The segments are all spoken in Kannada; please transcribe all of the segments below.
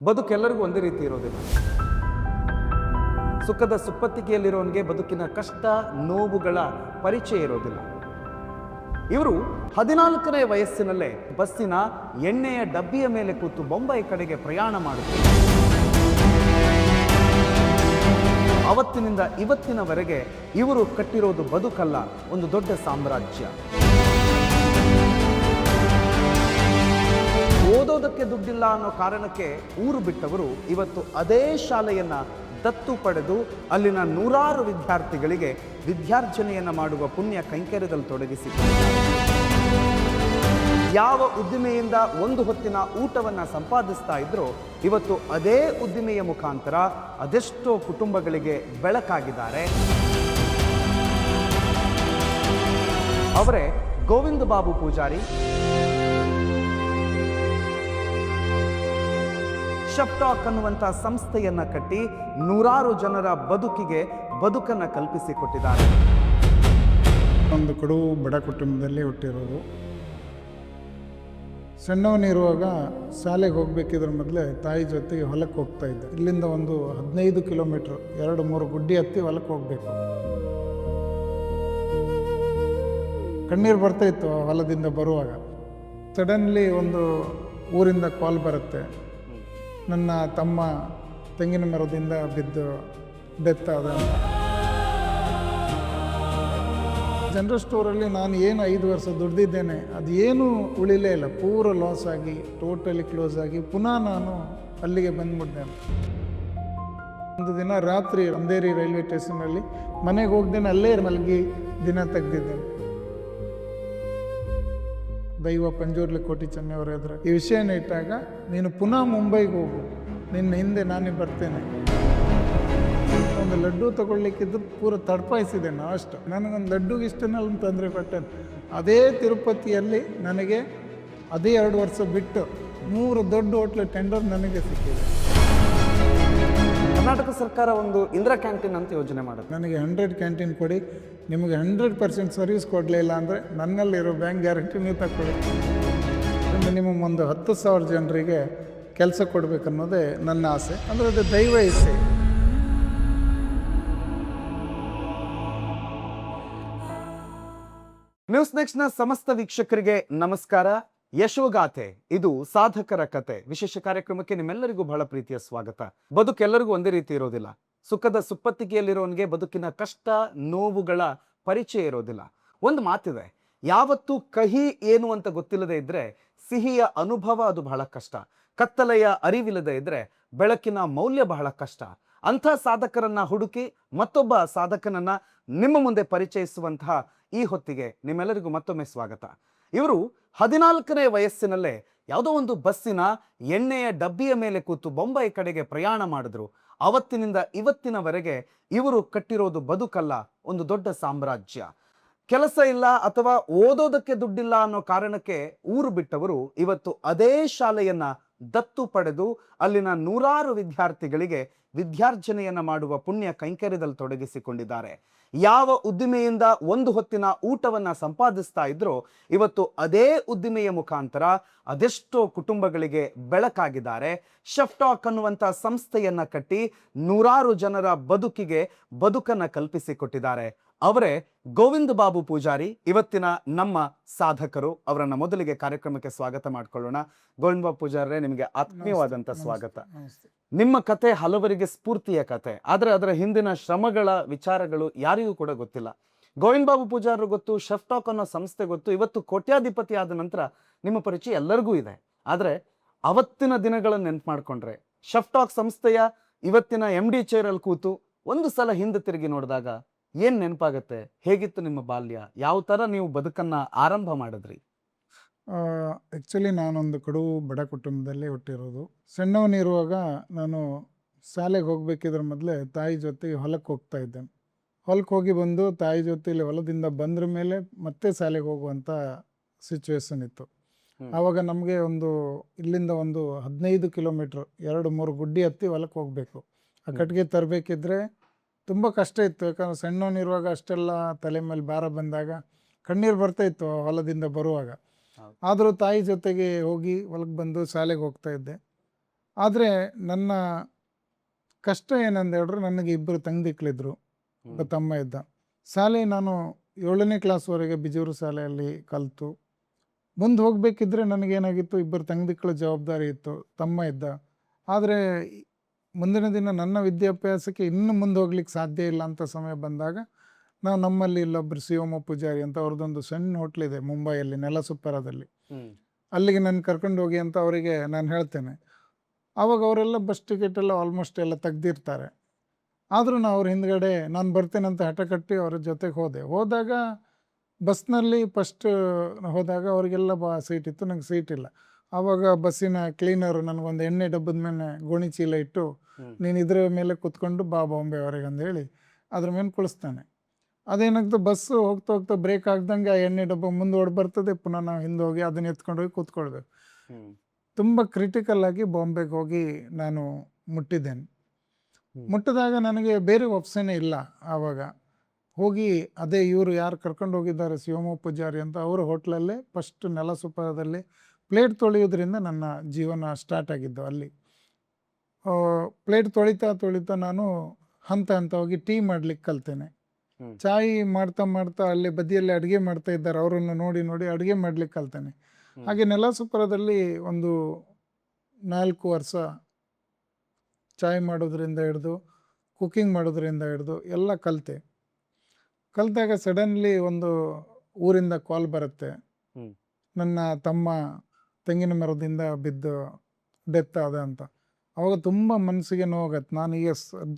ಬದುಕೆಲ್ಲರಿಗೂ ಒಂದೇ ರೀತಿ ಇರೋದಿಲ್ಲ. ಸುಖದ ಸುಪ್ಪತ್ತಿಗೆಯಲ್ಲಿರೋನಿಗೆ ಬದುಕಿನ ಕಷ್ಟ ನೋವುಗಳ ಪರಿಚಯ ಇರೋದಿಲ್ಲ. ಇವರು 14ನೇ ವಯಸ್ಸಿನಲ್ಲೇ ಬಸ್ಸಿನ ಎಣ್ಣೆಯ ಡಬ್ಬಿಯ ಮೇಲೆ ಕೂತು ಬೊಂಬೈ ಕಡೆಗೆ ಪ್ರಯಾಣ ಮಾಡಿದರು. ಅವತ್ತಿನಿಂದ ಇವತ್ತಿನವರೆಗೆ ಇವರು ಕಟ್ಟಿರೋದು ಬದುಕಲ್ಲ, ಒಂದು ದೊಡ್ಡ ಸಾಮ್ರಾಜ್ಯ. ಓದೋದಕ್ಕೆ ದುಡ್ಡಿಲ್ಲ ಅನ್ನೋ ಕಾರಣಕ್ಕೆ ಊರು ಬಿಟ್ಟವರು ಇವತ್ತು ಅದೇ ಶಾಲೆಯನ್ನ ದತ್ತು ಪಡೆದು ಅಲ್ಲಿನ ನೂರಾರು ವಿದ್ಯಾರ್ಥಿಗಳಿಗೆ ವಿದ್ಯಾರ್ಜನೆಯನ್ನ ಮಾಡುವ ಪುಣ್ಯ ಕೈಂಕರ್ಯದಲ್ಲಿ ತೊಡಗಿಸಿಕೊಂಡಿದ್ದಾರೆ. ಯಾವ ಉದ್ದಿಮೆಯಿಂದ ಒಂದು ಹೊತ್ತಿನ ಊಟವನ್ನ ಸಂಪಾದಿಸ್ತಾ ಇದ್ರೋ ಇವತ್ತು ಅದೇ ಉದ್ದಿಮೆಯ ಮುಖಾಂತರ ಅದೆಷ್ಟೋ ಕುಟುಂಬಗಳಿಗೆ ಬೆಳಕಾಗಿದ್ದಾರೆ. ಅವರೇ ಗೋವಿಂದ ಬಾಬು ಪೂಜಾರಿ. ಶೆಫ್ಟಾಕ್ ಅನ್ನುವಂಥ ಸಂಸ್ಥೆಯನ್ನ ಕಟ್ಟಿ ನೂರಾರು ಜನರ ಬದುಕಿಗೆ ಬದುಕನ್ನು ಕಲ್ಪಿಸಿಕೊಟ್ಟಿದ್ದಾರೆ. ಒಂದು ಕಡು ಬಡ ಕುಟುಂಬದಲ್ಲಿ ಹುಟ್ಟಿರೋದು. ಸಣ್ಣವನಿರುವಾಗ ಶಾಲೆಗೆ ಹೋಗ್ಬೇಕಿದ್ರ ಮೊದಲೇ ತಾಯಿ ಜೊತೆಗೆ ಹೊಲಕ್ಕೆ ಹೋಗ್ತಾ ಇದ್ದೆ. ಇಲ್ಲಿಂದ ಒಂದು 15 ಕಿಲೋಮೀಟ್ರ್ 2-3 ಗುಡ್ಡಿ ಹತ್ತಿ ಹೊಲಕ್ಕೆ ಹೋಗಬೇಕು. ಕಣ್ಣೀರು ಬರ್ತಾಯಿತ್ತು ಹೊಲದಿಂದ ಬರುವಾಗ. ಸಡನ್ಲಿ ಒಂದು ಊರಿಂದ ಕಾಲ್ ಬರುತ್ತೆ, ನನ್ನ ತಮ್ಮ ತೆಂಗಿನ ಮರದಿಂದ ಬಿದ್ದು ಡೆತ್ ಆದ. ಜನರಲ್ ಸ್ಟೋರಲ್ಲಿ ನಾನು ಏನು 5 ವರ್ಷ ದುಡ್ದಿದ್ದೇನೆ ಅದೇನು ಉಳಿಲೇ ಇಲ್ಲ, ಪೂರ ಲಾಸ್ ಆಗಿ ಟೋಟಲಿ ಕ್ಲೋಸ್ ಆಗಿ ಪುನಃ ನಾನು ಅಲ್ಲಿಗೆ ಬಂದ್ಬಿಟ್ಟೆ. ಒಂದು ದಿನ ರಾತ್ರಿ ಅಂಧೇರಿ ರೈಲ್ವೆ ಸ್ಟೇಷನಲ್ಲಿ ಮನೆಗೆ ಹೋಗ್ದೇನೆ ಅಲ್ಲೇ ಮಲಗಿ ದಿನ ತೆಗೆದಿದ್ದೇನೆ. ದೈವ ಪಂಜುರ್ಲಿ ಕೋಟಿ ಚೆನ್ನೈಯವರು ಎದುರು ಈ ವಿಷಯನ ಇಟ್ಟಾಗ, ನೀನು ಪುನಃ ಮುಂಬೈಗೆ ಹೋಗು, ನಿನ್ನ ಹಿಂದೆ ನಾನೇ ಬರ್ತೇನೆ. ಒಂದು ಲಡ್ಡು ತಗೊಳ್ಲಿಕ್ಕಿದ್ದು ಪೂರ ತಡ್ಪಾಯಿಸಿದೆ ನಾನು. ಅಷ್ಟು ನನಗೊಂದು ಲಡ್ಡುಗೆ ಇಷ್ಟನಲ್ಲಿ ತೊಂದರೆ ಕೊಟ್ಟೆ. ಅದೇ ತಿರುಪತಿಯಲ್ಲಿ ನನಗೆ ಅದೇ 2 ವರ್ಷ ಬಿಟ್ಟು 3 ದೊಡ್ಡ ಹೋಟ್ಲ್ ಟೆಂಡರ್ ನನಗೆ ಸಿಕ್ಕಿದೆ. ಕರ್ನಾಟಕ ಸರ್ಕಾರ ಒಂದು ಇಂದಿರಾ ಕ್ಯಾಂಟೀನ್ ಅಂತ ಯೋಜನೆ ಮಾಡುತ್ತೆ. ನನಗೆ 100 ಕ್ಯಾಂಟೀನ್ ಕೊಡಿ, ನಿಮಗೆ 100% ಸರ್ವಿಸ್ ಕೊಡಲಿಲ್ಲ ಅಂದರೆ ನನ್ನಲ್ಲಿರೋ ಬ್ಯಾಂಕ್ ಗ್ಯಾರಂಟಿ ನೀವು ತಗೊಳ್ಳಿ. ಮಿನಿಮಮ್ ಒಂದು 10,000 ಜನರಿಗೆ ಕೆಲಸ ಕೊಡಬೇಕನ್ನೋದೇ ನನ್ನ ಆಸೆ. ಅಂದರೆ ಅದು ದೈವ ಇಚ್ಛೆ. ನ್ಯೂಸ್ ನೆಕ್ಸ್ಟ್ನ ಸಮಸ್ತ ವೀಕ್ಷಕರಿಗೆ ನಮಸ್ಕಾರ. ಯಶೋಗಾಥೆ, ಇದು ಸಾಧಕರ ಕತೆ ವಿಶೇಷ ಕಾರ್ಯಕ್ರಮಕ್ಕೆ ನಿಮ್ಮೆಲ್ಲರಿಗೂ ಬಹಳ ಪ್ರೀತಿಯ ಸ್ವಾಗತ. ಬದುಕೆಲ್ಲರಿಗೂ ಒಂದೇ ರೀತಿ ಇರೋದಿಲ್ಲ. ಸುಖದ ಸುಪ್ಪತ್ತಿಗೆಯಲ್ಲಿರೋನಿಗೆ ಬದುಕಿನ ಕಷ್ಟ ನೋವುಗಳ ಪರಿಚಯ ಇರೋದಿಲ್ಲ. ಒಂದು ಮಾತಿದೆ, ಯಾವತ್ತೂ ಕಹಿ ಏನು ಅಂತ ಗೊತ್ತಿಲ್ಲದೆ ಇದ್ರೆ ಸಿಹಿಯ ಅನುಭವ ಅದು ಬಹಳ ಕಷ್ಟ. ಕತ್ತಲೆಯ ಅರಿವಿಲ್ಲದೆ ಇದ್ರೆ ಬೆಳಕಿನ ಮೌಲ್ಯ ಬಹಳ ಕಷ್ಟ. ಅಂಥ ಸಾಧಕರನ್ನ ಹುಡುಕಿ ಮತ್ತೊಬ್ಬ ಸಾಧಕನನ್ನ ನಿಮ್ಮ ಮುಂದೆ ಪರಿಚಯಿಸುವಂತಹ ಈ ಹೊತ್ತಿಗೆ ನಿಮ್ಮೆಲ್ಲರಿಗೂ ಮತ್ತೊಮ್ಮೆ ಸ್ವಾಗತ. ಇವರು 14ನೇ ವಯಸ್ಸಿನಲ್ಲೇ ಯಾವುದೋ ಒಂದು ಬಸ್ಸಿನ ಎಣ್ಣೆಯ ಡಬ್ಬಿಯ ಮೇಲೆ ಕೂತು ಬೊಂಬೈ ಕಡೆಗೆ ಪ್ರಯಾಣ ಮಾಡಿದ್ರು. ಅವತ್ತಿನಿಂದ ಇವತ್ತಿನವರೆಗೆ ಇವರು ಕಟ್ಟಿರೋದು ಬದುಕಲ್ಲ, ಒಂದು ದೊಡ್ಡ ಸಾಮ್ರಾಜ್ಯ. ಕೆಲಸ ಇಲ್ಲ ಅಥವಾ ಓದೋದಕ್ಕೆ ದುಡ್ಡಿಲ್ಲ ಅನ್ನೋ ಕಾರಣಕ್ಕೆ ಊರು ಬಿಟ್ಟವರು ಇವತ್ತು ಅದೇ ಶಾಲೆಯನ್ನ ದತ್ತು ಪಡೆದು ಅಲ್ಲಿನ ನೂರಾರು ವಿದ್ಯಾರ್ಥಿಗಳಿಗೆ ವಿದ್ಯಾರ್ಜನೆಯನ್ನ ಮಾಡುವ ಪುಣ್ಯ ಕೈಂಕರ್ಯದಲ್ಲಿ ತೊಡಗಿಸಿಕೊಂಡಿದ್ದಾರೆ. ಯಾವ ಉದ್ದಿಮೆಯಿಂದ ಒಂದು ಹೊತ್ತಿನ ಊಟವನ್ನ ಸಂಪಾದಿಸ್ತಾ ಇದ್ರೋ ಇವತ್ತು ಅದೇ ಉದ್ದಿಮೆಯ ಮುಖಾಂತರ ಅದೆಷ್ಟೋ ಕುಟುಂಬಗಳಿಗೆ ಬೆಳಕಾಗಿದ್ದಾರೆ. ಶೆಫ್ಟಾಕ್ ಅನ್ನುವಂಥ ಸಂಸ್ಥೆಯನ್ನ ಕಟ್ಟಿ ನೂರಾರು ಜನರ ಬದುಕಿಗೆ ಬದುಕನ್ನ ಕಲ್ಪಿಸಿಕೊಟ್ಟಿದ್ದಾರೆ. ಅವರೇ ಗೋವಿಂದ ಬಾಬು ಪೂಜಾರಿ, ಇವತ್ತಿನ ನಮ್ಮ ಸಾಧಕರು. ಅವರನ್ನ ಮೊದಲಿಗೆ ಕಾರ್ಯಕ್ರಮಕ್ಕೆ ಸ್ವಾಗತ ಮಾಡ್ಕೊಳ್ಳೋಣ. ಗೋವಿಂದ ಬಾಬು ಪೂಜಾರೇ, ನಿಮಗೆ ಆತ್ಮೀಯವಾದಂಥ ಸ್ವಾಗತ. ನಿಮ್ಮ ಕತೆ ಹಲವರಿಗೆ ಸ್ಫೂರ್ತಿಯ ಕತೆ, ಆದರೆ ಅದರ ಹಿಂದಿನ ಶ್ರಮಗಳ ವಿಚಾರಗಳು ಯಾರಿಗೂ ಕೂಡ ಗೊತ್ತಿಲ್ಲ. ಗೋವಿಂದ ಬಾಬು ಪೂಜಾರರು ಗೊತ್ತು, ಶೆಫ್ಟಾಕ್ ಅನ್ನೋ ಸಂಸ್ಥೆ ಗೊತ್ತು. ಇವತ್ತು ಕೋಟ್ಯಾಧಿಪತಿ ಆದ ನಂತರ ನಿಮ್ಮ ಪರಿಚಯ ಎಲ್ಲರಿಗೂ ಇದೆ. ಆದರೆ ಅವತ್ತಿನ ದಿನಗಳನ್ನು ನೆನ್ಪು ಮಾಡ್ಕೊಂಡ್ರೆ, ಶೆಫ್ಟಾಕ್ ಸಂಸ್ಥೆಯ ಇವತ್ತಿನ MD ಚೇರಲ್ಲಿ ಕೂತು ಒಂದು ಸಲ ಹಿಂದೆ ತಿರುಗಿ ನೋಡಿದಾಗ ಏನ್ ನೆನಪಾಗತ್ತೆ? ಹೇಗಿತ್ತು ನಿಮ್ಮ ಬಾಲ್ಯ? ಯಾವ ಥರ ನೀವು ಬದುಕನ್ನ ಆರಂಭ ಮಾಡಿದ್ರಿ? ಆ್ಯಕ್ಚುಲಿ ನಾನೊಂದು ಕಡು ಬಡ ಕುಟುಂಬದಲ್ಲಿ ಹುಟ್ಟಿರೋದು. ಸಣ್ಣವನಿರುವಾಗ ನಾನು ಶಾಲೆಗೆ ಹೋಗ್ಬೇಕಿದ್ರ ಮೊದಲೇ ತಾಯಿ ಜೊತೆಗೆ ಹೊಲಕ್ಕೆ ಹೋಗ್ತಾ ಇದ್ದೆ. ಹೊಲಕ್ಕೆ ಹೋಗಿ ಬಂದು ತಾಯಿ ಜೊತೆಲಿ ಹೊಲದಿಂದ ಬಂದ್ರ ಮೇಲೆ ಮತ್ತೆ ಶಾಲೆಗೆ ಹೋಗುವಂಥ ಸಿಚುವೇಶನ್ ಇತ್ತು. ಆವಾಗ ನಮಗೆ ಇಲ್ಲಿಂದ ಒಂದು 15 ಕಿಲೋಮೀಟ್ರ್ 2-3 ಗುಡ್ಡಿ ಹತ್ತಿ ಹೊಲಕ್ಕೆ ಹೋಗಬೇಕು. ಆ ಕಟ್ಟಿಗೆ ತರಬೇಕಿದ್ರೆ ತುಂಬ ಕಷ್ಟ ಇತ್ತು. ಯಾಕಂದ್ರೆ ಸಣ್ಣವನಿರುವಾಗ ಅಷ್ಟೆಲ್ಲ ತಲೆ ಮೇಲೆ ಭಾರ ಬಂದಾಗ ಕಣ್ಣೀರು ಬರ್ತಾಯಿತ್ತು ಹೊಲದಿಂದ ಬರುವಾಗ. ಆದರೂ ತಾಯಿ ಜೊತೆಗೆ ಹೋಗಿ ಹೊಲಕ್ಕೆ ಬಂದು ಶಾಲೆಗೆ ಹೋಗ್ತಾ ಇದ್ದೆ. ಆದರೆ ನನ್ನ ಕಷ್ಟ ಏನಂದು ಹೇಳಿದ್ರೆ, ನನಗೆ ಇಬ್ಬರು ತಂಗಿದಿಕ್ಳಿದ್ರು, ಒಬ್ಬ ತಮ್ಮ ಇದ್ದ. ಶಾಲೆ ನಾನು 7ನೇ ಕ್ಲಾಸ್ವರೆಗೆ ಬಿಜೂರು ಶಾಲೆಯಲ್ಲಿ ಕಲಿತು ಮುಂದೆ ಹೋಗಬೇಕಿದ್ರೆ ನನಗೇನಾಗಿತ್ತು, ಇಬ್ಬರು ತಂಗಿದಿಕ್ಕಳ ಜವಾಬ್ದಾರಿ ಇತ್ತು, ತಮ್ಮ ಇದ್ದ. ಆದರೆ ಮುಂದಿನ ದಿನ ನನ್ನ ವಿದ್ಯಾಭ್ಯಾಸಕ್ಕೆ ಇನ್ನು ಮುಂದೆ ಹೋಗ್ಲಿಕ್ಕೆ ಸಾಧ್ಯ ಇಲ್ಲ ಅಂತ ಸಮಯ ಬಂದಾಗ ನಾವು ನಮ್ಮಲ್ಲಿ ಇಲ್ಲೊಬ್ಬರು ಶಿವಮ್ಮ ಪೂಜಾರಿ ಅಂತ, ಅವ್ರದ್ದೊಂದು ಸಣ್ಣ ಹೋಟ್ಲಿದೆ ಮುಂಬೈಯಲ್ಲಿ ನೆಲಸುಪ್ಪರದಲ್ಲಿ, ಅಲ್ಲಿಗೆ ನಾನು ಕರ್ಕೊಂಡು ಹೋಗಿ ಅಂತ ಅವರಿಗೆ ನಾನು ಹೇಳ್ತೇನೆ. ಆವಾಗ ಅವರೆಲ್ಲ ಬಸ್ ಟಿಕೆಟ್ ಎಲ್ಲ ಆಲ್ಮೋಸ್ಟ್ ಎಲ್ಲ ತೆಗ್ದಿರ್ತಾರೆ. ಆದರೂ ನಾವು ಅವ್ರ ಹಿಂದ್ಗಡೆ ನಾನು ಬರ್ತೇನೆ ಅಂತ ಹಠ ಕಟ್ಟಿ ಅವ್ರ ಜೊತೆಗೆ ಹೋದಾಗ ಬಸ್ನಲ್ಲಿ ಫಸ್ಟ್ ಹೋದಾಗ ಅವರಿಗೆಲ್ಲ ಸೀಟ್ ಇತ್ತು, ನಂಗೆ ಸೀಟ್ ಇಲ್ಲ. ಆವಾಗ ಬಸ್ಸಿನ ಕ್ಲೀನರು ನನಗೊಂದು ಎಣ್ಣೆ ಡಬ್ಬದ ಮೇಲೆ ಗೋಣಿ ಚೀಲ ಇಟ್ಟು, ನೀನು ಇದ್ರ ಮೇಲೆ ಕೂತ್ಕೊಂಡು ಬಾ ಬಾಂಬೆವರೆಗೆ ಅಂದೇಳಿ ಅದ್ರ ಮೇಲೆ ಕುಳಿಸ್ತಾನೆ. ಅದೇನಾಗ್ತದೆ, ಬಸ್ಸು ಹೋಗ್ತಾ ಹೋಗ್ತಾ ಬ್ರೇಕ್ ಆಗ್ದಂಗೆ ಆ ಎಣ್ಣೆ ಡಬ್ಬ ಮುಂದೆ ಓಡಿ ಬರ್ತದೆ, ಪುನಃ ನಾವು ಹಿಂದೆ ಹೋಗಿ ಅದನ್ನ ಎತ್ಕೊಂಡು ಹೋಗಿ ಕೂತ್ಕೊಳ್ಬೇಕು. ತುಂಬ ಕ್ರಿಟಿಕಲ್ ಆಗಿ ಬಾಂಬೆಗೆ ಹೋಗಿ ನಾನು ಮುಟ್ಟಿದ್ದೇನೆ. ಮುಟ್ಟಿದಾಗ ನನಗೆ ಬೇರೆ ಆಪ್ಷನ್ನೇ ಇಲ್ಲ. ಆವಾಗ ಹೋಗಿ ಅದೇ ಇವರು ಯಾರು ಕರ್ಕೊಂಡು ಹೋಗಿದ್ದಾರೆ ಶಿವಮ್ಮ ಪೂಜಾರಿ ಅಂತ, ಅವರ ಹೋಟ್ಲಲ್ಲೇ ಫಸ್ಟ್ ನೆಲಸುಪ್ಪರದಲ್ಲಿ ಪ್ಲೇಟ್ ತೊಳೆಯೋದ್ರಿಂದ ನನ್ನ ಜೀವನ ಸ್ಟಾರ್ಟ್ ಆಗಿದ್ದು. ಅಲ್ಲಿ ಪ್ಲೇಟ್ ತೊಳಿತಾ ನಾನು ಹಂತ ಹಂತವಾಗಿ ಟೀ ಮಾಡ್ಲಿಕ್ಕೆ ಕಲ್ತೇನೆ. ಚಾಯ್ ಮಾಡ್ತಾ ಮಾಡ್ತಾ ಅಲ್ಲಿ ಬದಿಯಲ್ಲಿ ಅಡುಗೆ ಮಾಡ್ತಾ ಇದ್ದಾರೆ, ಅವರನ್ನು ನೋಡಿ ನೋಡಿ ಅಡುಗೆ ಮಾಡ್ಲಿಕ್ಕೆ ಕಲ್ತೇನೆ. ಹಾಗೆ ನೆಲಸುಪ್ಪರದಲ್ಲಿ ಒಂದು 4 ವರ್ಷ ಚಾಯ್ ಮಾಡೋದ್ರಿಂದ ಹಿಡ್ದು ಕುಕ್ಕಿಂಗ್ ಮಾಡೋದ್ರಿಂದ ಹಿಡ್ದು ಎಲ್ಲ ಕಲಿತಾಗ ಸಡನ್ಲಿ ಒಂದು ಊರಿಂದ ಕಾಲ್ ಬರುತ್ತೆ, ನನ್ನ ತಮ್ಮ ತೆಂಗಿನ ಮರದಿಂದ ಬಿದ್ದು ಡೆತ್ ಆದ ಅಂತ. ಅವಾಗ ತುಂಬ ಮನಸ್ಸಿಗೆ ನೋವಾಗತ್ತೆ. ನಾನು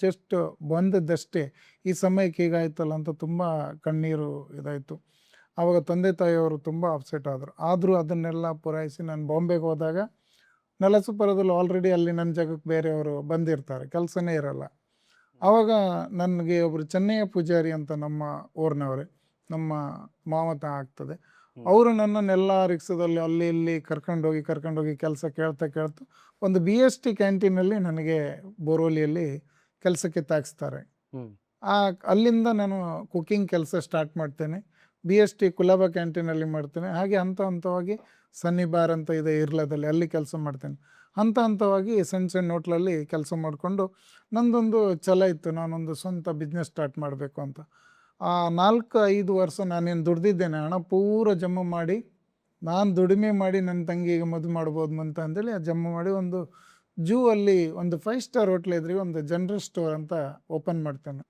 ಜಸ್ಟ್ ಬಂದದ್ದಷ್ಟೇ, ಈ ಸಮಯಕ್ಕೆ ಹೀಗಾಯ್ತಲ್ಲ ಅಂತ ತುಂಬ ಕಣ್ಣೀರು ಇದಾಯಿತು. ಆವಾಗ ತಂದೆ ತಾಯಿಯವರು ತುಂಬ ಅಪ್ಸೆಟ್ ಆದರೂ ಅದನ್ನೆಲ್ಲ ಪೂರೈಸಿ ನಾನು ಬಾಂಬೆಗೆ ಹೋದಾಗ ನೆಲಸುಪ್ಪರದಲ್ಲಿ ಆಲ್ರೆಡಿ ಅಲ್ಲಿ ನನ್ನ ಜಾಗಕ್ಕೆ ಬೇರೆಯವರು ಬಂದಿರ್ತಾರೆ, ಕೆಲಸನೇ ಇರಲ್ಲ. ಆವಾಗ ನನಗೆ ಒಬ್ಬರು ಚೆನ್ನಯ್ಯ ಪೂಜಾರಿ ಅಂತ ನಮ್ಮ ಊರಿನವರೇ, ನಮ್ಮ ಮಾವತ ಆಗ್ತದೆ, ಅವರು ನನ್ನನ್ನೆಲ್ಲ ರಿಕ್ಷಾದಲ್ಲಿ ಅಲ್ಲಿ ಇಲ್ಲಿ ಕರ್ಕೊಂಡೋಗಿ ಕೆಲಸ ಕೇಳ್ತಾ ಒಂದು BST ಕ್ಯಾಂಟೀನಲ್ಲಿ ನನಗೆ ಬೋರೋಲಿಯಲ್ಲಿ ಕೆಲಸಕ್ಕೆ ತಾಗಿಸ್ತಾರೆ. ಅಲ್ಲಿಂದ ನಾನು ಕುಕ್ಕಿಂಗ್ ಕೆಲಸ ಸ್ಟಾರ್ಟ್ ಮಾಡ್ತೇನೆ. BST ಕುಲಾಬಾ ಕ್ಯಾಂಟೀನಲ್ಲಿ ಮಾಡ್ತೇನೆ. ಹಾಗೆ ಹಂತವಾಗಿ ಸನ್ನಿ ಬಾರ್ ಅಂತ ಇದೆ ಇರ್ಲಾದಲ್ಲಿ, ಅಲ್ಲಿ ಕೆಲಸ ಮಾಡ್ತೇನೆ. ಹಂತವಾಗಿ ಸಣ್ಣ ಹೋಟ್ಲಲ್ಲಿ ಕೆಲಸ ಮಾಡಿಕೊಂಡು ನಂದೊಂದು ಛಲ ಇತ್ತು, ನಾನೊಂದು ಸ್ವಂತ ಬಿಸ್ನೆಸ್ ಸ್ಟಾರ್ಟ್ ಮಾಡಬೇಕು ಅಂತ. ಆ 4-5 ವರ್ಷ ನಾನೇನು ದುಡ್ದಿದ್ದೇನೆ, ಹಣ ಪೂರ ಜಮಾ ಮಾಡಿ, ನಾನು ದುಡಿಮೆ ಮಾಡಿ ನನ್ನ ತಂಗಿಗೆ ಮದುವೆ ಮಾಡ್ಬೋದು ಅಂತ ಅಂತೇಳಿ ಜಮಾ ಮಾಡಿ ಒಂದು ಜೂ ಅಲ್ಲಿ ಒಂದು 5 ಸ್ಟಾರ್ ಹೋಟ್ಲ್ ಇದ್ರಿ, ಒಂದು ಜನರಲ್ ಸ್ಟೋರ್ ಅಂತ ಓಪನ್ ಮಾಡ್ತೇನೆ.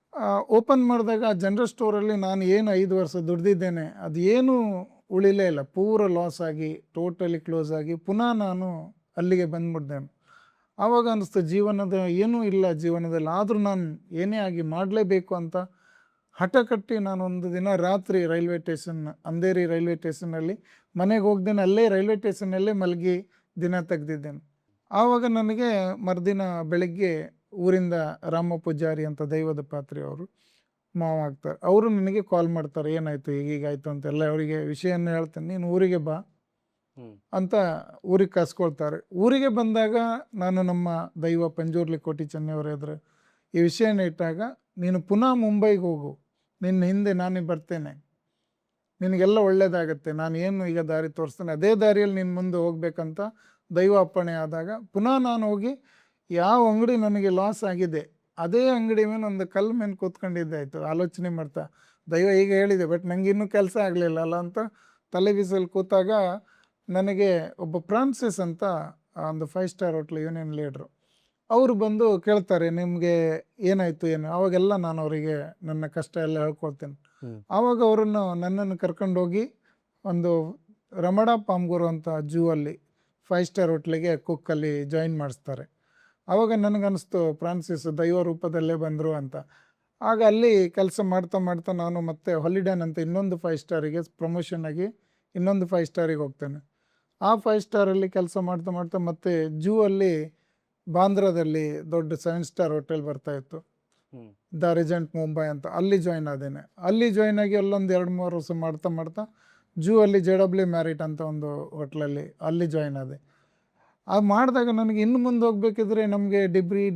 ಓಪನ್ ಮಾಡಿದಾಗ ಆ ಜನರಲ್ ಸ್ಟೋರಲ್ಲಿ ನಾನು ಏನು 5 ವರ್ಷ ದುಡ್ದಿದ್ದೇನೆ ಅದು ಏನೂ ಉಳಿಲೇ ಇಲ್ಲ, ಪೂರ ಲಾಸ್ ಆಗಿ ಟೋಟಲಿ ಕ್ಲೋಸ್ ಆಗಿ ಪುನಃ ನಾನು ಅಲ್ಲಿಗೆ ಬಂದ್ಬಿಡ್ತೇನೆ. ಆವಾಗ ಅನ್ನಿಸ್ತು ಜೀವನದ ಏನೂ ಇಲ್ಲ ಜೀವನದಲ್ಲಿ, ಆದರೂ ನಾನು ಏನೇ ಆಗಿ ಮಾಡಲೇಬೇಕು ಅಂತ ಹಠ ಕಟ್ಟಿ ನಾನೊಂದು ದಿನ ರಾತ್ರಿ ರೈಲ್ವೆ ಸ್ಟೇಷನ್, ಅಂಧೇರಿ ರೈಲ್ವೆ ಸ್ಟೇಷನಲ್ಲಿ ಮನೆಗೆ ಹೋಗ್ದೇನೆ ಅಲ್ಲೇ ರೈಲ್ವೆ ಸ್ಟೇಷನ್ನಲ್ಲೇ ಮಲಗಿ ದಿನ ತೆಗೆದಿದ್ದೇನೆ. ಆವಾಗ ನನಗೆ ಮರುದಿನ ಬೆಳಗ್ಗೆ ಊರಿಂದ ರಾಮ ಪೂಜಾರಿ ಅಂತ ದೈವದ ಪಾತ್ರಿ ಅವರು ಮಾವ ಆಗ್ತಾರೆ, ಅವರು ನನಗೆ ಕಾಲ್ ಮಾಡ್ತಾರೆ, ಏನಾಯಿತು ಹೀಗಾಯಿತು ಅಂತೆಲ್ಲ ಅವರಿಗೆ ವಿಷಯನ ಹೇಳ್ತೇನೆ, ನೀನು ಊರಿಗೆ ಬಾ ಅಂತ ಊರಿಗೆ ಕರ್ಸ್ಕೊಳ್ತಾರೆ. ಊರಿಗೆ ಬಂದಾಗ ನಾನು ನಮ್ಮ ದೈವ ಪಂಜುರ್ಲಿ ಕೋಟಿ ಚೆನ್ನೈಯವರ ಎದುರು ಈ ವಿಷಯನ ಇಟ್ಟಾಗ, ನೀನು ಪುನಃ ಮುಂಬೈಗೆ ಹೋಗು, ನಿನ್ನ ಹಿಂದೆ ನಾನೇ ಬರ್ತೇನೆ, ನಿನಗೆಲ್ಲ ಒಳ್ಳೇದಾಗತ್ತೆ, ನಾನು ಏನು ಈಗ ದಾರಿ ತೋರಿಸ್ತೇನೆ ಅದೇ ದಾರಿಯಲ್ಲಿ ನೀನು ಮುಂದೆ ಹೋಗ್ಬೇಕಂತ ದೈವ ಅಪ್ಪಣೆ ಆದಾಗ ಪುನಃ ನಾನು ಹೋಗಿ ಯಾವ ಅಂಗಡಿ ನನಗೆ ಲಾಸ್ ಆಗಿದೆ ಅದೇ ಅಂಗಡಿ ಮೇಲೆ ಒಂದು ಕಲ್ಲು ಮೇಲೆ ಕೂತ್ಕೊಂಡಿದ್ದೆ ಆಯಿತು, ಆಲೋಚನೆ ಮಾಡ್ತಾ ದೈವ ಈಗ ಹೇಳಿದೆ, ಬಟ್ ನನಗೆ ಇನ್ನೂ ಕೆಲಸ ಆಗಲಿಲ್ಲ ಅಲ್ಲ ಅಂತ ತಲೆ ಬಿಸಿಲು ಕೂತಾಗ ನನಗೆ ಒಬ್ಬ ಫ್ರಾನ್ಸಿಸ್ ಅಂತ ಒಂದು 5 ಸ್ಟಾರ್ ಹೋಟ್ಲ್ ಯೂನಿಯನ್ ಲೀಡ್ರು, ಅವರು ಬಂದು ಕೇಳ್ತಾರೆ, ನಿಮಗೆ ಏನಾಯಿತು ಏನು. ಅವಾಗೆಲ್ಲ ನಾನು ಅವರಿಗೆ ನನ್ನ ಕಷ್ಟ ಎಲ್ಲ ಹೇಳ್ಕೊಳ್ತೇನೆ. ಆವಾಗ ನನ್ನನ್ನು ಕರ್ಕೊಂಡೋಗಿ ಒಂದು ರಮಣ ಪಾಮ್ಗೂರು ಅಂತ ಜೂ ಅಲ್ಲಿ 5 ಸ್ಟಾರ್ ಹೋಟ್ಲಿಗೆ ಕುಕ್ಕಲ್ಲಿ ಜಾಯಿನ್ ಮಾಡಿಸ್ತಾರೆ. ಆವಾಗ ನನಗನ್ನಿಸ್ತು ಫ್ರಾನ್ಸಿಸ್ ದೈವ ರೂಪದಲ್ಲೇ ಬಂದರು ಅಂತ. ಆಗ ಅಲ್ಲಿ ಕೆಲಸ ಮಾಡ್ತಾ ನಾನು ಮತ್ತೆ ಹಾಲಿಡೇನ್ ಅಂತ ಇನ್ನೊಂದು 5 ಸ್ಟಾರಿಗೆ ಪ್ರಮೋಷನ್ ಆಗಿ ಇನ್ನೊಂದು 5 ಸ್ಟಾರಿಗೆ ಹೋಗ್ತೇನೆ. ಆ 5 ಸ್ಟಾರಲ್ಲಿ ಕೆಲಸ ಮಾಡ್ತಾ ಮತ್ತೆ ಜೂ ಅಲ್ಲಿ ಬಾಂದ್ರಾದಲ್ಲಿ ದೊಡ್ಡ 7 ಸ್ಟಾರ್ ಹೋಟೆಲ್ ಬರ್ತಾಯಿತ್ತು, ದ ರೆಜೆಂಟ್ ಮುಂಬೈ ಅಂತ, ಅಲ್ಲಿ ಜಾಯ್ನ್ ಆದೇನೆ. ಅಲ್ಲಿ ಜಾಯ್ನ್ ಆಗಿ ಅಲ್ಲೊಂದು 2-3 ವರ್ಷ ಮಾಡ್ತಾ ಜೂ ಅಲ್ಲಿ JW ಮ್ಯಾರಿಟ್ ಅಂತ ಒಂದು ಹೋಟ್ಲಲ್ಲಿ ಅಲ್ಲಿ ಜಾಯ್ನ್ ಆದೆ. ಅದು ಮಾಡಿದಾಗ ನನಗೆ ಇನ್ನು ಮುಂದೆ ಹೋಗ್ಬೇಕಿದ್ರೆ ನಮಗೆ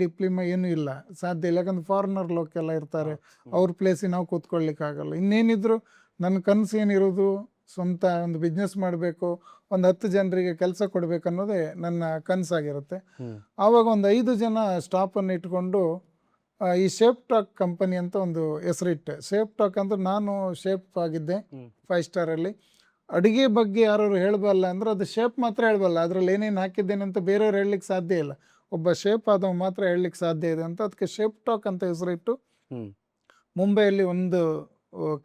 ಡಿಪ್ಲೊಮಾ ಏನೂ ಇಲ್ಲ, ಸಾಧ್ಯ ಇಲ್ಲ, ಯಾಕಂದ್ರೆ ಫಾರಿನರ್ ಲೋಕೆಲ್ಲ ಇರ್ತಾರೆ, ಅವ್ರ ಪ್ಲೇಸಿಗೆ ನಾವು ಕೂತ್ಕೊಳ್ಳಿಕ್ಕಾಗಲ್ಲ. ಇನ್ನೇನಿದ್ರು ನನ್ನ ಕನಸು ಏನಿರೋದು ಸ್ವಂತ ಒಂದು ಬಿಸ್ನೆಸ್ ಮಾಡಬೇಕು, ಒಂದು 10 ಜನರಿಗೆ ಕೆಲಸ ಕೊಡಬೇಕನ್ನೋದೇ ನನ್ನ ಕನಸಾಗಿರುತ್ತೆ. ಆವಾಗ ಒಂದು 5 ಜನ ಸ್ಟಾಫನ್ನು ಇಟ್ಕೊಂಡು ಈ ಶೇಪ್ ಟಾಕ್ ಕಂಪನಿ ಅಂತ ಒಂದು ಹೆಸರಿಟ್ಟೆ. ಶೇಪ್ ಟಾಕ್ ಅಂದ್ರೆ ನಾನು ಶೇಪ್ ಆಗಿದ್ದೆ 5 ಸ್ಟಾರಲ್ಲಿ. ಅಡುಗೆ ಬಗ್ಗೆ ಯಾರು ಹೇಳಬಲ್ಲ ಅಂದ್ರೆ ಅದು ಶೇಪ್ ಮಾತ್ರ ಹೇಳಬಲ್ಲ, ಅದರಲ್ಲಿ ಏನೇನು ಹಾಕಿದ್ದೇನೆ ಅಂತ ಬೇರೆಯವ್ರು ಹೇಳಲಿಕ್ಕೆ ಸಾಧ್ಯ ಇಲ್ಲ. ಒಬ್ಬ ಶೇಪ್ ಆದವ ಮಾತ್ರ ಹೇಳಲಿಕ್ಕೆ ಸಾಧ್ಯ ಇದೆ ಅಂತ ಅದಕ್ಕೆ ಶೇಪ್ ಟಾಕ್ ಅಂತ ಹೆಸರಿಟ್ಟು ಮುಂಬೈಯಲ್ಲಿ ಒಂದು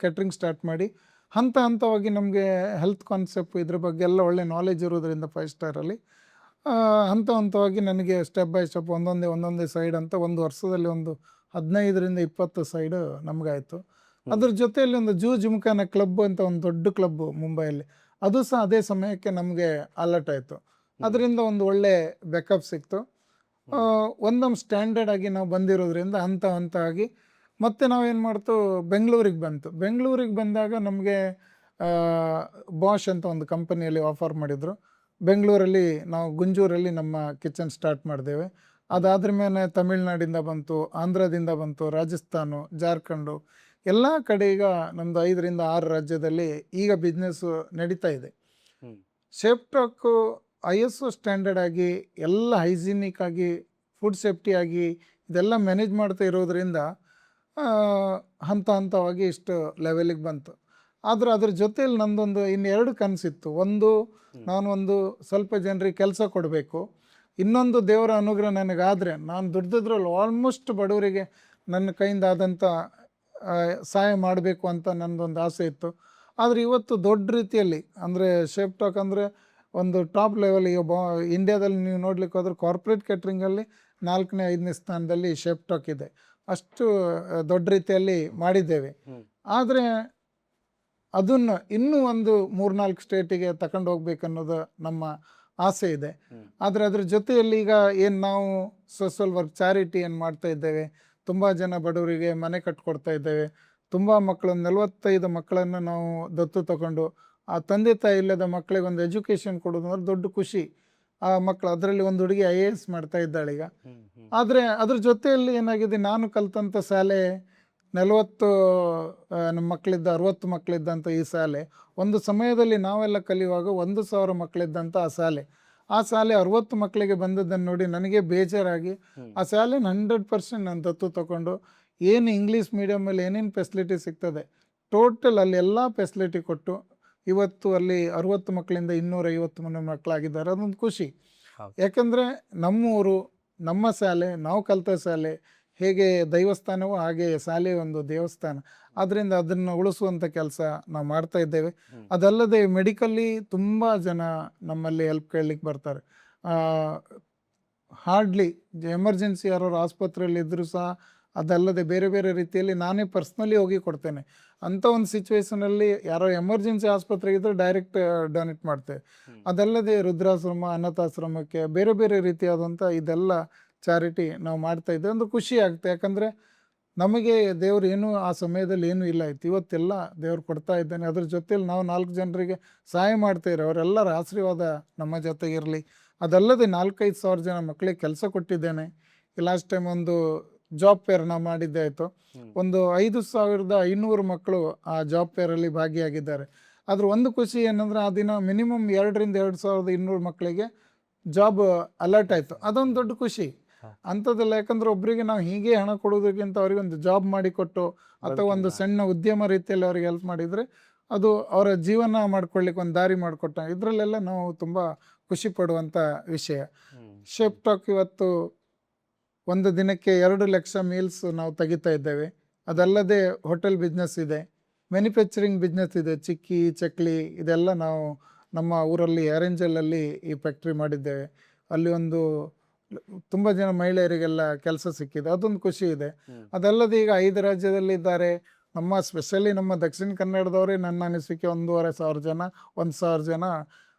ಕ್ಯಾಟ್ರಿಂಗ್ ಸ್ಟಾರ್ಟ್ ಮಾಡಿ ಹಂತ ಹಂತವಾಗಿ ನಮಗೆ ಹೆಲ್ತ್ ಕಾನ್ಸೆಪ್ಟ್ ಇದ್ರ ಬಗ್ಗೆ ಎಲ್ಲ ಒಳ್ಳೆ ನಾಲೆಜ್ ಇರೋದ್ರಿಂದ 5 ಸ್ಟಾರಲ್ಲಿ ಹಂತ ಹಂತವಾಗಿ ನನಗೆ ಸ್ಟೆಪ್ ಬೈ ಸ್ಟೆಪ್ ಒಂದೊಂದೇ ಸೈಡ್ ಅಂತ ಒಂದು ವರ್ಷದಲ್ಲಿ ಒಂದು 15ರಿಂದ 20 ಸೈಡ್ ನಮಗಾಯಿತು. ಅದ್ರ ಜೊತೆಯಲ್ಲಿ ಒಂದು ಜಿಮ್ಖಾನ ಕ್ಲಬ್ ಅಂತ ಒಂದು ದೊಡ್ಡ ಕ್ಲಬ್ ಮುಂಬೈಯಲ್ಲಿ, ಅದು ಸಹ ಅದೇ ಸಮಯಕ್ಕೆ ನಮಗೆ ಅಲರ್ಟ್ ಆಯಿತು. ಅದರಿಂದ ಒಂದು ಒಳ್ಳೆ ಬ್ಯಾಕಪ್ ಸಿಕ್ತು. ಒಂದೊಂದು ಸ್ಟ್ಯಾಂಡರ್ಡ್ ಆಗಿ ನಾವು ಬಂದಿರೋದ್ರಿಂದ ಹಂತ ಹಂತ ಆಗಿ ಮತ್ತೆ ನಾವೇನು ಮಾಡ್ತು, ಬೆಂಗಳೂರಿಗೆ ಬಂದಾಗ ನಮಗೆ ಬಾಷ್ ಅಂತ ಒಂದು ಕಂಪನಿಯಲ್ಲಿ ಆಫರ್ ಮಾಡಿದರು. ಬೆಂಗಳೂರಲ್ಲಿ ನಾವು ಗುಂಜೂರಲ್ಲಿ ನಮ್ಮ ಕಿಚನ್ ಸ್ಟಾರ್ಟ್ ಮಾಡಿದ್ದೇವೆ. ಅದಾದ್ರ ಮೇಲೆ ತಮಿಳ್ನಾಡಿಂದ ಬಂತು, ಆಂಧ್ರದಿಂದ ಬಂತು, ರಾಜಸ್ಥಾನು, ಜಾರ್ಖಂಡು ಎಲ್ಲ ಕಡೆ ಈಗ ನಮ್ಮದು 5ರಿಂದ 6 ರಾಜ್ಯದಲ್ಲಿ ಈಗ ಬಿಸ್ನೆಸ್ಸು ನಡೀತಾ ಇದೆ. ಶೇಪ್ ಟಾಕು ISO ಸ್ಟ್ಯಾಂಡರ್ಡ್ ಆಗಿ ಎಲ್ಲ ಹೈಜಿನಿಕ್ ಆಗಿ ಫುಡ್ ಸೇಫ್ಟಿ ಆಗಿ ಇದೆಲ್ಲ ಮ್ಯಾನೇಜ್ ಮಾಡ್ತಾ ಇರೋದ್ರಿಂದ ಹಂತ ಹಂತವಾಗಿ ಇಷ್ಟು ಲೆವೆಲಿಗೆ ಬಂತು. ಆದ್ರೆ ಅದ್ರ ಜೊತೆಯಲ್ಲಿ ನಂದೊಂದು ಇನ್ನೆರಡು ಕನಸಿತ್ತು. ಒಂದು, ನಾನೊಂದು ಸ್ವಲ್ಪ ಜನರಿಗೆ ಕೆಲಸ ಕೊಡಬೇಕು. ಇನ್ನೊಂದು, ದೇವರ ಅನುಗ್ರಹ ನನಗಾದರೆ ನಾನು ದುಡ್ದಿದ್ರಲ್ಲಿ ಆಲ್ಮೋಸ್ಟ್ ಬಡವರಿಗೆ ನನ್ನ ಕೈಯಿಂದ ಆದಂಥ ಸಹಾಯ ಮಾಡಬೇಕು ಅಂತ ನನ್ನದೊಂದು ಆಸೆ ಇತ್ತು. ಆದರೆ ಇವತ್ತು ದೊಡ್ಡ ರೀತಿಯಲ್ಲಿ ಅಂದರೆ ಶೇಪ್ ಟಾಕ್ ಅಂದರೆ ಒಂದು ಟಾಪ್ ಲೆವೆಲ್, ಈಗ ಇಂಡಿಯಾದಲ್ಲಿ ನೀವು ನೋಡ್ಲಿಕ್ಕೆ ಹೋದ್ರೆ ಕಾರ್ಪೊರೇಟ್ ಕ್ಯಾಟ್ರಿಂಗಲ್ಲಿ 4ನೇ 5ನೇ ಸ್ಥಾನದಲ್ಲಿ ಶೇಪ್ ಟಾಕ್ ಇದೆ. ಅಷ್ಟು ದೊಡ್ಡ ರೀತಿಯಲ್ಲಿ ಮಾಡಿದ್ದೇವೆ. ಆದರೆ ಅದನ್ನು ಇನ್ನೂ ಒಂದು 3-4 ಸ್ಟೇಟಿಗೆ ತಗೊಂಡು ಹೋಗ್ಬೇಕನ್ನೋದು ನಮ್ಮ ಆಸೆ ಇದೆ. ಆದರೆ ಅದ್ರ ಜೊತೆಯಲ್ಲಿ ಈಗ ಏನು ನಾವು ಸೋಷಲ್ ವರ್ಕ್ ಚಾರಿಟಿ ಏನು ಮಾಡ್ತಾ ಇದ್ದೇವೆ, ತುಂಬ ಜನ ಬಡವರಿಗೆ ಮನೆ ಕಟ್ಕೊಡ್ತಾ ಇದ್ದೇವೆ. ತುಂಬ ಮಕ್ಕಳು, 45 ಮಕ್ಕಳನ್ನು ನಾವು ದತ್ತು ತಗೊಂಡು ಆ ತಂದೆ ತಾಯಿ ಇಲ್ಲದ ಮಕ್ಕಳಿಗೆ ಒಂದು ಎಜುಕೇಷನ್ ಕೊಡೋದು ಅಂದ್ರೆ ದೊಡ್ಡ ಖುಷಿ. ಆ ಮಕ್ಕಳು, ಅದರಲ್ಲಿ ಒಂದು ಹುಡುಗಿ IAS ಮಾಡ್ತಾ ಇದ್ದಾಳೆ ಈಗ. ಆದರೆ ಅದ್ರ ಜೊತೆಯಲ್ಲಿ ಏನಾಗಿದೆ, ನಾನು ಕಲ್ತಂಥ ಶಾಲೆ 40 ನಮ್ಮ ಮಕ್ಕಳಿದ್ದ 60 ಮಕ್ಕಳಿದ್ದಂಥ ಈ ಶಾಲೆ, ಒಂದು ಸಮಯದಲ್ಲಿ ನಾವೆಲ್ಲ ಕಲಿಯುವಾಗ 1000 ಮಕ್ಕಳಿದ್ದಂಥ ಆ ಶಾಲೆ 60 ಮಕ್ಕಳಿಗೆ ಬಂದದ್ದನ್ನು ನೋಡಿ ನನಗೆ ಬೇಜಾರಾಗಿ ಆ ಶಾಲೆನ 100% ನಾನು ದತ್ತು ತಗೊಂಡು ಏನು ಇಂಗ್ಲೀಷ್ ಮೀಡಿಯಮಲ್ಲಿ ಏನೇನು ಫೆಸಿಲಿಟಿ ಸಿಗ್ತದೆ ಟೋಟಲ್ ಅಲ್ಲಿ ಎಲ್ಲ ಫೆಸಿಲಿಟಿ ಕೊಟ್ಟು ಇವತ್ತು ಅಲ್ಲಿ 60 ಮಕ್ಕಳಿಂದ 250 ಮಕ್ಕಳಾಗಿದ್ದಾರೆ. ಅದೊಂದು ಖುಷಿ. ಯಾಕಂದರೆ ನಮ್ಮೂರು, ನಮ್ಮ ಶಾಲೆ, ನಾವು ಕಲಿತ ಶಾಲೆ ಹೇಗೆ ದೈವಸ್ಥಾನವೋ ಹಾಗೆ ಶಾಲೆ ಒಂದು ದೇವಸ್ಥಾನ. ಆದ್ದರಿಂದ ಅದನ್ನು ಉಳಿಸುವಂಥ ಕೆಲಸ ನಾವು ಮಾಡ್ತಾ ಇದ್ದೇವೆ. ಅದಲ್ಲದೆ ಮೆಡಿಕಲ್ಲಿ ತುಂಬ ಜನ ನಮ್ಮಲ್ಲಿ ಹೆಲ್ಪ್ ಕೇಳಲಿಕ್ಕೆ ಬರ್ತಾರೆ. ಹಾರ್ಡ್ಲಿ ಎಮರ್ಜೆನ್ಸಿ ಯಾರು ಆಸ್ಪತ್ರೆಯಲ್ಲಿ ಇದ್ದರೂ ಸಹ ಅದಲ್ಲದೆ ಬೇರೆ ಬೇರೆ ರೀತಿಯಲ್ಲಿ ನಾನೇ ಪರ್ಸ್ನಲಿ ಹೋಗಿ ಕೊಡ್ತೇನೆ. ಅಂಥ ಒಂದು ಸಿಚುವೇಷನಲ್ಲಿ ಯಾರೋ ಎಮರ್ಜೆನ್ಸಿ ಆಸ್ಪತ್ರೆಗೆ ಇದ್ದರೆ ಡೈರೆಕ್ಟ್ ಡೊನೇಟ್ ಮಾಡ್ತೇವೆ. ಅದಲ್ಲದೆ ವೃದ್ಧಾಶ್ರಮ, ಅನಾಥಾಶ್ರಮಕ್ಕೆ ಬೇರೆ ಬೇರೆ ರೀತಿಯಾದಂಥ ಇದೆಲ್ಲ ಚಾರಿಟಿ ನಾವು ಮಾಡ್ತಾ ಇದ್ದೇವೆ. ಒಂದು ಖುಷಿ ಆಗುತ್ತೆ. ಯಾಕಂದರೆ ನಮಗೆ ದೇವ್ರು ಏನೂ ಆ ಸಮಯದಲ್ಲಿ ಏನೂ ಇಲ್ಲ ಇತ್ತು, ಇವತ್ತೆಲ್ಲ ದೇವ್ರು ಕೊಡ್ತಾ ಇದ್ದಾನೆ. ಅದ್ರ ಜೊತೆಯಲ್ಲಿ ನಾವು 4 ಜನರಿಗೆ ಸಹಾಯ ಮಾಡ್ತಾಯಿರೋ ಅವರೆಲ್ಲರ ಆಶೀರ್ವಾದ ನಮ್ಮ ಜೊತೆಗಿರಲಿ. ಅದಲ್ಲದೆ 4-5 ಸಾವಿರ ಜನ ಮಕ್ಕಳಿಗೆ ಕೆಲಸ ಕೊಟ್ಟಿದ್ದೇನೆ. ಲಾಸ್ಟ್ ಟೈಮ್ ಒಂದು ಜಾಬ್ ಫೇರ್ ನಾವು ಮಾಡಿದ್ದೆ ಆಯಿತು. ಒಂದು 5500 ಮಕ್ಕಳು ಆ ಜಾಬ್ ಫೇರಲ್ಲಿ ಭಾಗಿಯಾಗಿದ್ದಾರೆ. ಅದ್ರ ಒಂದು ಖುಷಿ ಏನಂದರೆ ಆ ದಿನ ಮಿನಿಮಮ್ 2ರಿಂದ 2200 ಮಕ್ಕಳಿಗೆ ಜಾಬ್ ಅಲರ್ಟ್ ಆಯಿತು. ಅದೊಂದು ದೊಡ್ಡ ಖುಷಿ. ಅಂಥದ್ದೆಲ್ಲ ಯಾಕಂದರೆ ಒಬ್ಬರಿಗೆ ನಾವು ಹೀಗೆ ಹಣ ಕೊಡೋದಕ್ಕಿಂತ ಅವರಿಗೊಂದು ಜಾಬ್ ಮಾಡಿಕೊಟ್ಟು ಅಥವಾ ಒಂದು ಸಣ್ಣ ಉದ್ಯಮ ರೀತಿಯಲ್ಲಿ ಅವ್ರಿಗೆ ಹೆಲ್ಪ್ ಮಾಡಿದರೆ ಅದು ಅವರ ಜೀವನ ಮಾಡ್ಕೊಳ್ಳಿಕ್ಕೆ ಒಂದು ದಾರಿ ಮಾಡಿಕೊಟ್ಟ. ಇದರಲ್ಲೆಲ್ಲ ನಾವು ತುಂಬ ಖುಷಿ ಪಡುವಂಥ ವಿಷಯ. ಶೇಪ್ ಟಾಕ್ ಇವತ್ತು ಒಂದು ದಿನಕ್ಕೆ 2 ಲಕ್ಷ ಮೀಲ್ಸ್ ನಾವು ತೆಗಿತಾ ಇದ್ದೇವೆ. ಅದಲ್ಲದೆ ಹೋಟೆಲ್ ಬಿಸ್ನೆಸ್ ಇದೆ, ಮ್ಯಾನುಫ್ಯಾಕ್ಚರಿಂಗ್ ಬಿಸ್ನೆಸ್ ಇದೆ, ಚಿಕ್ಕಿ ಚಕ್ಲಿ ಇದೆಲ್ಲ ನಾವು ನಮ್ಮ ಊರಲ್ಲಿ ಆರೆಂಜಲಲ್ಲಿ ಈ ಫ್ಯಾಕ್ಟ್ರಿ ಮಾಡಿದ್ದೇವೆ. ಅಲ್ಲಿ ಒಂದು ತುಂಬ ಜನ ಮಹಿಳೆಯರಿಗೆಲ್ಲ ಕೆಲಸ ಸಿಕ್ಕಿದೆ, ಅದೊಂದು ಖುಷಿ ಇದೆ. ಅದಲ್ಲದೆ ಈಗ 5 ರಾಜ್ಯದಲ್ಲಿ ಇದ್ದಾರೆ. ನಮ್ಮ ಸ್ಪೆಷಲಿ ನಮ್ಮ ದಕ್ಷಿಣ ಕನ್ನಡದವರೇ ನನ್ನ ಅನಿಸಿಕೆ 1500 ಜನ 1000 ಜನ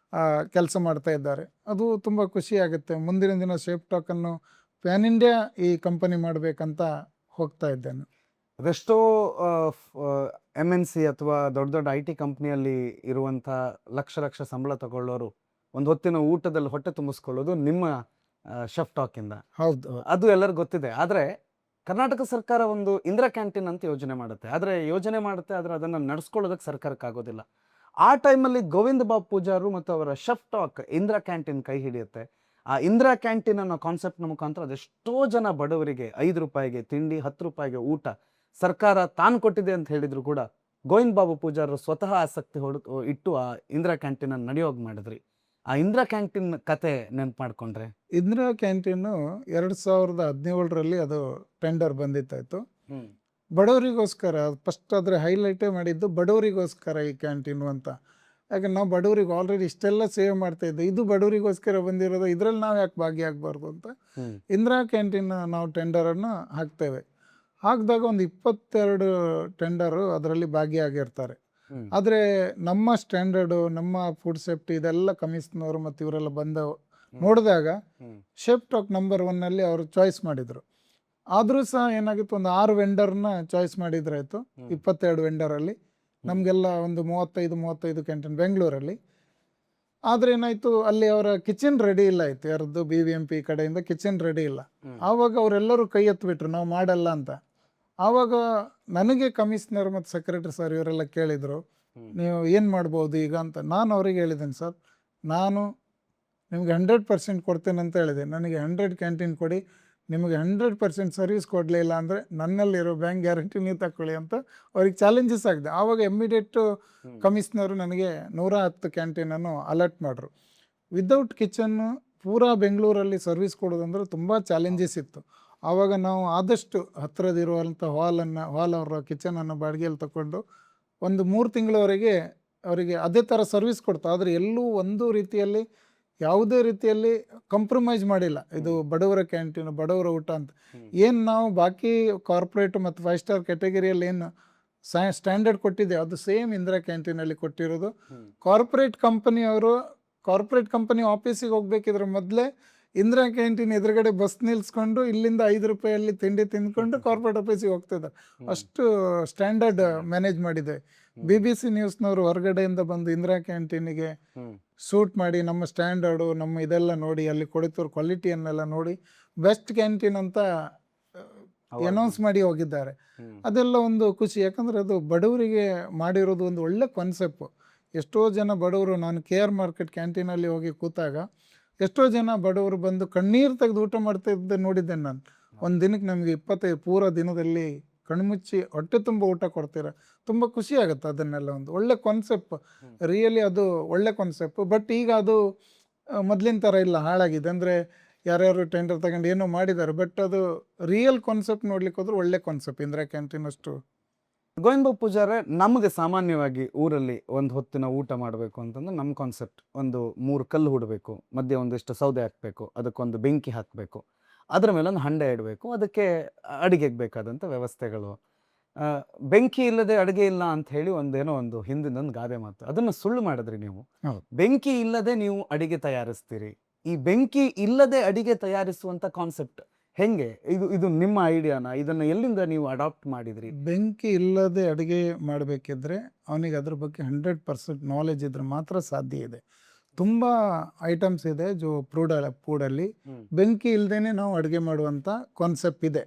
ಕೆಲಸ ಮಾಡ್ತಾ ಇದ್ದಾರೆ. ಅದು ತುಂಬ ಖುಷಿ ಆಗುತ್ತೆ. ಮುಂದಿನ ದಿನ ಶೇಪ್ ಟಾಕನ್ನು ಪ್ಯಾನ್ ಇಂಡಿಯಾ ಈ ಕಂಪನಿ ಮಾಡಬೇಕಂತ ಹೋಗ್ತಾ ಇದ್ದೇನೆ. ಅದೆಷ್ಟೋ MNC ಅಥವಾ ದೊಡ್ಡ ದೊಡ್ಡ IT ಕಂಪ್ನಿಯಲ್ಲಿ ಇರುವಂಥ ಲಕ್ಷ ಸಂಬಳ ತಗೊಳ್ಳೋರು ಒಂದು ಹೊತ್ತಿನ ಊಟದಲ್ಲಿ ಹೊಟ್ಟೆ ತುಂಬಿಸ್ಕೊಳ್ಳೋದು ನಿಮ್ಮ ಶೆಫ್ ಟಾಕಿಂದ. ಹೌದು, ಅದು ಎಲ್ಲರಿಗೂ ಗೊತ್ತಿದೆ. ಆದರೆ ಕರ್ನಾಟಕ ಸರ್ಕಾರ ಒಂದು ಇಂದಿರಾ ಕ್ಯಾಂಟೀನ್ ಅಂತ ಯೋಜನೆ ಮಾಡುತ್ತೆ. ಆದರೆ ಅದನ್ನು ನಡೆಸ್ಕೊಳ್ಳೋದಕ್ಕೆ ಸರ್ಕಾರಕ್ಕೆ ಆಗೋದಿಲ್ಲ. ಆ ಟೈಮಲ್ಲಿ ಗೋವಿಂದ ಬಾಬು ಪೂಜಾರು ಮತ್ತು ಅವರ ಶೆಫ್ ಟಾಕ್ ಇಂದಿರಾ ಕ್ಯಾಂಟೀನ್ ಕೈ ಹಿಡಿಯುತ್ತೆ. ಆ ಇಂದಿರಾ ಕ್ಯಾಂಟೀನ್ ಅನ್ನೋ ಕಾನ್ಸೆಪ್ಟ್ನ ಮುಖಾಂತರ ಅದೆಷ್ಟೋ ಜನ ಬಡವರಿಗೆ 5 ರೂಪಾಯಿಗೆ ತಿಂಡಿ, 10 ರೂಪಾಯಿಗೆ ಊಟ ಸರ್ಕಾರ ತಾನು ಕೊಟ್ಟಿದೆ ಅಂತ ಹೇಳಿದ್ರು ಕೂಡ ಗೋವಿಂದ ಬಾಬು ಪೂಜಾರರು ಸ್ವತಃ ಆಸಕ್ತಿ ಇಟ್ಟು ಆ ಇಂದಿರಾ ಕ್ಯಾಂಟೀನ್ ಅನ್ನು ನಡೆಯೋಗ್ ಮಾಡಿದ್ರಿ. ಆ ಇಂದಿರಾ ಕ್ಯಾಂಟೀನ್ ಕತೆ ನೆನ್ಪು ಮಾಡ್ಕೊಂಡ್ರೆ. ಇಂದಿರಾ ಕ್ಯಾಂಟೀನು 2017ರಲ್ಲಿ ಅದು ಟೆಂಡರ್ ಬಂದಿತ್ತಾಯ್ತು. ಬಡವರಿಗೋಸ್ಕರ ಫಸ್ಟ್ ಅದ್ರ ಹೈಲೈಟೇ ಮಾಡಿದ್ದು ಬಡವರಿಗೋಸ್ಕರ ಈ ಕ್ಯಾಂಟೀನು ಅಂತ. ಯಾಕೆ ನಾವು ಬಡವರಿಗೆ ಆಲ್ರೆಡಿ ಇಷ್ಟೆಲ್ಲ ಸೇವ್ ಮಾಡ್ತಾ ಇದ್ದೆ, ಇದು ಬಡವರಿಗೋಸ್ಕರ ಬಂದಿರೋದು, ಇದ್ರಲ್ಲಿ ನಾವು ಯಾಕೆ ಭಾಗಿಯಾಗಬಾರ್ದು ಅಂತ ಇಂದಿರಾ ಕ್ಯಾಂಟೀನ್ ನಾವು ಟೆಂಡರನ್ನು ಹಾಕ್ತೇವೆ. ಹಾಕಿದಾಗ ಒಂದು 22 ಟೆಂಡರು ಅದರಲ್ಲಿ ಭಾಗಿಯಾಗಿರ್ತಾರೆ. ಆದರೆ ನಮ್ಮ ಸ್ಟ್ಯಾಂಡರ್ಡು, ನಮ್ಮ ಫುಡ್ ಸೇಫ್ಟಿ ಇದೆಲ್ಲ ಕಮಿಷನರು ಮತ್ತು ಇವರೆಲ್ಲ ಬಂದು ನೋಡಿದಾಗ ಶೆಫ್ ಟಾಕ್ ನಂಬರ್ 1ನಲ್ಲಿ ಅವರು ಚಾಯ್ಸ್ ಮಾಡಿದರು. ಆದರೂ ಸಹ ಏನಾಗಿತ್ತು, ಒಂದು 6 ವೆಂಡರ್ನ ಚಾಯ್ಸ್ ಮಾಡಿದ್ರಾಯ್ತು 22 ವೆಂಡರಲ್ಲಿ. ನಮಗೆಲ್ಲ ಒಂದು 35 ಕ್ಯಾಂಟೀನ್ ಬೆಂಗಳೂರಲ್ಲಿ. ಆದರೆ ಏನಾಯಿತು, ಅಲ್ಲಿ ಅವರ ಕಿಚನ್ ರೆಡಿ ಇಲ್ಲ ಆಯಿತು, ಯಾರದ್ದು BBMP ಕಡೆಯಿಂದ ಕಿಚನ್ ರೆಡಿ ಇಲ್ಲ. ಆವಾಗ ಅವರೆಲ್ಲರೂ ಕೈ ಎತ್ತಿಬಿಟ್ರು ನಾವು ಮಾಡಲ್ಲ ಅಂತ. ಆವಾಗ ನನಗೆ ಕಮಿಷನರ್ ಮತ್ತು ಸೆಕ್ರೆಟರಿ ಸರ್ ಇವರೆಲ್ಲ ಕೇಳಿದರು, ನೀವು ಏನು ಮಾಡ್ಬೋದು ಈಗ ಅಂತ. ನಾನು ಅವ್ರಿಗೆ ಹೇಳಿದ್ದೇನೆ, ಸರ್ ನಾನು ನಿಮಗೆ 100% ಕೊಡ್ತೇನೆ ಅಂತ ಹೇಳಿದೆ. ನನಗೆ 100 ಕ್ಯಾಂಟೀನ್ ಕೊಡಿ, ನಿಮಗೆ 100% ಸರ್ವಿಸ್ ಕೊಡಲಿಲ್ಲ ಅಂದರೆ ನನ್ನಲ್ಲಿರೋ ಬ್ಯಾಂಕ್ ಗ್ಯಾರಂಟಿ ನೀವು ತಗೊಳ್ಳಿ ಅಂತ ಅವ್ರಿಗೆ ಚಾಲೆಂಜಸ್ ಆಗಿದೆ. ಆವಾಗ ಇಮ್ಮಿಡಿಯೇಟು ಕಮಿಷನರು ನನಗೆ 110 ಕ್ಯಾಂಟೀನನ್ನು ಅಲರ್ಟ್ ಮಾಡ್ರು. ವಿದೌಟ್ ಕಿಚನ್ನು ಪೂರಾ ಬೆಂಗಳೂರಲ್ಲಿ ಸರ್ವಿಸ್ ಕೊಡೋದಂದ್ರೆ ತುಂಬ ಚಾಲೆಂಜಸ್ ಇತ್ತು. ಆವಾಗ ನಾವು ಆದಷ್ಟು ಹತ್ತಿರದಿರುವಂಥ ಹಾಲ್ ಅವರ ಕಿಚನನ್ನು ಬಾಡಿಗೆಯಲ್ಲಿ ತಗೊಂಡು ಒಂದು 3 ತಿಂಗಳವರೆಗೆ ಅವರಿಗೆ ಅದೇ ಥರ ಸರ್ವಿಸ್ ಕೊಡ್ತು. ಆದರೆ ಎಲ್ಲೂ ಒಂದು ರೀತಿಯಲ್ಲಿ ಯಾವುದೇ ರೀತಿಯಲ್ಲಿ ಕಾಂಪ್ರಮೈಸ್ ಮಾಡಿಲ್ಲ. ಇದು ಬಡವರ ಕ್ಯಾಂಟೀನು, ಬಡವರ ಊಟ ಅಂತ. ಏನು ನಾವು ಬಾಕಿ ಕಾರ್ಪೊರೇಟ್ ಮತ್ತು 5 ಸ್ಟಾರ್ ಕ್ಯಾಟಗರಿಯಲ್ಲಿ ಏನು ಸ್ಟ್ಯಾಂಡರ್ಡ್ ಕೊಟ್ಟಿದೆ ಅದು ಸೇಮ್ ಇಂದಿರಾ ಕ್ಯಾಂಟೀನಲ್ಲಿ ಕೊಟ್ಟಿರೋದು. ಕಾರ್ಪೊರೇಟ್ ಕಂಪನಿ ಆಫೀಸಿಗೆ ಹೋಗ್ಬೇಕಿದ್ರೆ ಮೊದಲೇ ಇಂದಿರಾ ಕ್ಯಾಂಟೀನ್ ಎದುರುಗಡೆ ಬಸ್ ನಿಲ್ಲಿಸ್ಕೊಂಡು ಇಲ್ಲಿಂದ 5 ರೂಪಾಯಲ್ಲಿ ತಿಂಡಿ ತಿಂದ್ಕೊಂಡು ಕಾರ್ಪೊರೇಟ್ ಆಫೀಸಿಗೆ ಹೋಗ್ತಿದ್ದಾರೆ. ಅಷ್ಟು ಸ್ಟ್ಯಾಂಡರ್ಡ್ ಮ್ಯಾನೇಜ್ ಮಾಡಿದೆ. BBC ನ್ಯೂಸ್ನವರು ಹೊರಗಡೆಯಿಂದ ಬಂದು ಇಂದಿರಾ ಕ್ಯಾಂಟೀನಿಗೆ ಶೂಟ್ ಮಾಡಿ ನಮ್ಮ ಸ್ಟ್ಯಾಂಡರ್ಡು, ನಮ್ಮ ಇದೆಲ್ಲ ನೋಡಿ, ಅಲ್ಲಿ ಕೊಡುತ್ತಿರೋ ಕ್ವಾಲಿಟಿಯನ್ನೆಲ್ಲ ನೋಡಿ ಬೆಸ್ಟ್ ಕ್ಯಾಂಟೀನ್ ಅಂತ ಅನೌನ್ಸ್ ಮಾಡಿ ಹೋಗಿದ್ದಾರೆ. ಅದೆಲ್ಲ ಒಂದು ಖುಷಿ. ಯಾಕಂದರೆ ಅದು ಬಡವರಿಗೆ ಮಾಡಿರೋದು ಒಂದು ಒಳ್ಳೆ ಕಾನ್ಸೆಪ್ಟು. ಎಷ್ಟೋ ಜನ ಬಡವರು, ನಾನು KR ಮಾರ್ಕೆಟ್ ಕ್ಯಾಂಟೀನಲ್ಲಿ ಹೋಗಿ ಕೂತಾಗ ಎಷ್ಟೋ ಜನ ಬಡವರು ಬಂದು ಕಣ್ಣೀರು ತೆಗೆದು ಊಟ ಮಾಡ್ತಾ ಇದ್ದೆ ನೋಡಿದ್ದೇನೆ ನಾನು. ಒಂದು ದಿನಕ್ಕೆ ನಮಗೆ 25 ಪೂರ ದಿನದಲ್ಲಿ ಕಣ್ಮುಚ್ಚಿ ಹೊಟ್ಟೆ ತುಂಬ ಊಟ ಕೊಡ್ತೀರ. ತುಂಬ ಖುಷಿ ಆಗುತ್ತೆ. ಅದನ್ನೆಲ್ಲ ಒಂದು ಒಳ್ಳೆ ಕಾನ್ಸೆಪ್ಟ್, ರಿಯಲಿ ಅದು ಒಳ್ಳೆ ಕಾನ್ಸೆಪ್ಟ್. ಬಟ್ ಈಗ ಅದು ಮೊದಲಿನ ಥರ ಇಲ್ಲ, ಹಾಳಾಗಿದೆ. ಅಂದರೆ ಯಾರ್ಯಾರು ಟೆಂಡರ್ ತಗೊಂಡು ಏನೋ ಮಾಡಿದ್ದಾರೆ, ಬಟ್ ಅದು ರಿಯಲ್ ಕಾನ್ಸೆಪ್ಟ್ ನೋಡ್ಲಿಕ್ಕೆ ಹೋದ್ರೆ ಒಳ್ಳೆ ಕಾನ್ಸೆಪ್ಟ್ ಇಂದಿರಾ ಕ್ಯಾಂಟೀನ್ ಅಷ್ಟು. ಗೋವಿಂದ ಬಾಬು ಪೂಜಾರೆ, ನಮಗೆ ಸಾಮಾನ್ಯವಾಗಿ ಊರಲ್ಲಿ ಒಂದು ಹೊತ್ತಿನ ಊಟ ಮಾಡಬೇಕು ಅಂತಂದ್ರೆ ನಮ್ಮ ಕಾನ್ಸೆಪ್ಟ್ ಒಂದು 3 ಕಲ್ಲು ಹೂಡಬೇಕು, ಮಧ್ಯೆ ಒಂದಿಷ್ಟು ಸೌದೆ ಹಾಕಬೇಕು, ಅದಕ್ಕೊಂದು ಬೆಂಕಿ ಹಾಕಬೇಕು, ಅದರ ಮೇಲೆ ಒಂದು ಹಂಡೆ ಇಡಬೇಕು, ಅದಕ್ಕೆ ಅಡಿಗೆಗೆ ಬೇಕಾದಂಥ ವ್ಯವಸ್ಥೆಗಳು. ಬೆಂಕಿ ಇಲ್ಲದೆ ಅಡುಗೆ ಇಲ್ಲ ಅಂತ ಹೇಳಿ ಒಂದೇನೋ ಒಂದು ಹಿಂದಿನೊಂದು ಗಾದೆ ಮಾತು, ಅದನ್ನು ಸುಳ್ಳು ಮಾಡಿದ್ರಿ ನೀವು. ಬೆಂಕಿ ಇಲ್ಲದೆ ನೀವು ಅಡಿಗೆ ತಯಾರಿಸ್ತೀರಿ. ಈ ಬೆಂಕಿ ಇಲ್ಲದೆ ಅಡಿಗೆ ತಯಾರಿಸುವಂಥ ಕಾನ್ಸೆಪ್ಟ್ ಹೆಂಗೆ? ಇದು ನಿಮ್ಮ ಐಡಿಯಾನ? ಇದನ್ನು ಎಲ್ಲಿಂದ ನೀವು ಅಡಾಪ್ಟ್ ಮಾಡಿದ್ರಿ? ಬೆಂಕಿ ಇಲ್ಲದೆ ಅಡುಗೆ ಮಾಡಬೇಕಿದ್ರೆ ಅವನಿಗೆ ಅದ್ರ ಬಗ್ಗೆ 100% ನಾಲೆಜ್ ಇದ್ರೆ ಮಾತ್ರ ಸಾಧ್ಯ ಇದೆ. ತುಂಬ ಐಟಮ್ಸ್ ಇದೆ ಫೂಡಲ್ಲಿ ಬೆಂಕಿ ಇಲ್ಲದೇನೆ ನಾವು ಅಡುಗೆ ಮಾಡುವಂಥ ಕಾನ್ಸೆಪ್ಟ್ ಇದೆ.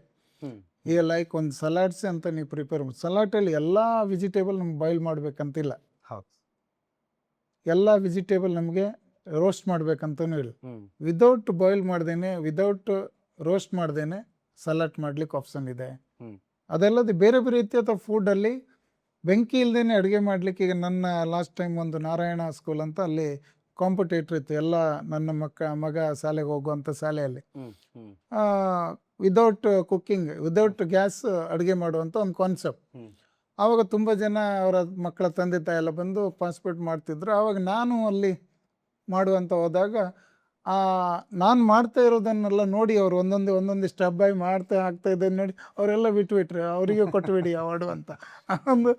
ಈಗ ಲೈಕ್ ಒಂದು ಸಲಾಡ್ಸ್ ಅಂತ ನೀವು ಪ್ರಿಪೇರ್ ಮಾಡಿ, ಸಲಾಟಲ್ಲಿ ಎಲ್ಲ ವೆಜಿಟೇಬಲ್ ನಮ್ಗೆ ಬಾಯ್ಲ್ ಮಾಡಬೇಕಂತಿಲ್ಲ. ಹೌದು, ಎಲ್ಲ ವೆಜಿಟೇಬಲ್ ನಮಗೆ ರೋಸ್ಟ್ ಮಾಡಬೇಕಂತನೂ ಇಲ್ಲ. ವಿದೌಟ್ ಬಾಯ್ಲ್ ಮಾಡ್ದೇನೆ, ವಿದೌಟ್ ರೋಸ್ಟ್ ಮಾಡ್ದೇನೆ ಸಲಾಡ್ ಮಾಡ್ಲಿಕ್ಕೆ ಆಪ್ಷನ್ ಇದೆ. ಅದಲ್ಲದೆ ಬೇರೆ ಬೇರೆ ರೀತಿಯಾದ ಫುಡ್ಡಲ್ಲಿ ಬೆಂಕಿ ಇಲ್ಲದೇನೆ ಅಡುಗೆ ಮಾಡಲಿಕ್ಕೆ. ಈಗ ನನ್ನ ಲಾಸ್ಟ್ ಟೈಮ್ ಒಂದು ನಾರಾಯಣ ಸ್ಕೂಲ್ ಅಂತ ಅಲ್ಲಿ ಕಾಂಪಿಟೇಟರ್ ಇತ್ತು, ಎಲ್ಲ ನನ್ನ ಮಗ ಶಾಲೆಗೆ ಹೋಗುವಂಥ ಶಾಲೆಯಲ್ಲಿ ವಿದೌಟ್ ಕುಕ್ಕಿಂಗ್, ವಿದೌಟ್ ಗ್ಯಾಸ್ ಅಡುಗೆ ಮಾಡುವಂಥ ಒಂದು ಕಾನ್ಸೆಪ್ಟ್. ಆವಾಗ ತುಂಬ ಜನ ಅವರ ಮಕ್ಕಳ ತಂದೆ ತಾಯಿ ಎಲ್ಲ ಬಂದು ಪಾರ್ಟಿಸಿಪೇಟ್ ಮಾಡ್ತಿದ್ರು. ಆವಾಗ ನಾನು ಅಲ್ಲಿ ಮಾಡುವಂಥ ಹೋದಾಗ ನಾನು ಮಾಡ್ತಾ ಇರೋದನ್ನೆಲ್ಲ ನೋಡಿ ಅವರು ಒಂದೊಂದು ಸ್ಟೆಪ್ ಬೈ ಆಗ್ತಾ ಇದ್ದನ್ನು ನೋಡಿ ಅವರೆಲ್ಲ ಬಿಟ್ಬಿಟ್ರೆ, ಅವರಿಗೆ ಕೊಟ್ಟುಬಿಡಿ ಅವಾರ್ಡು ಅಂತ. ಒಂದು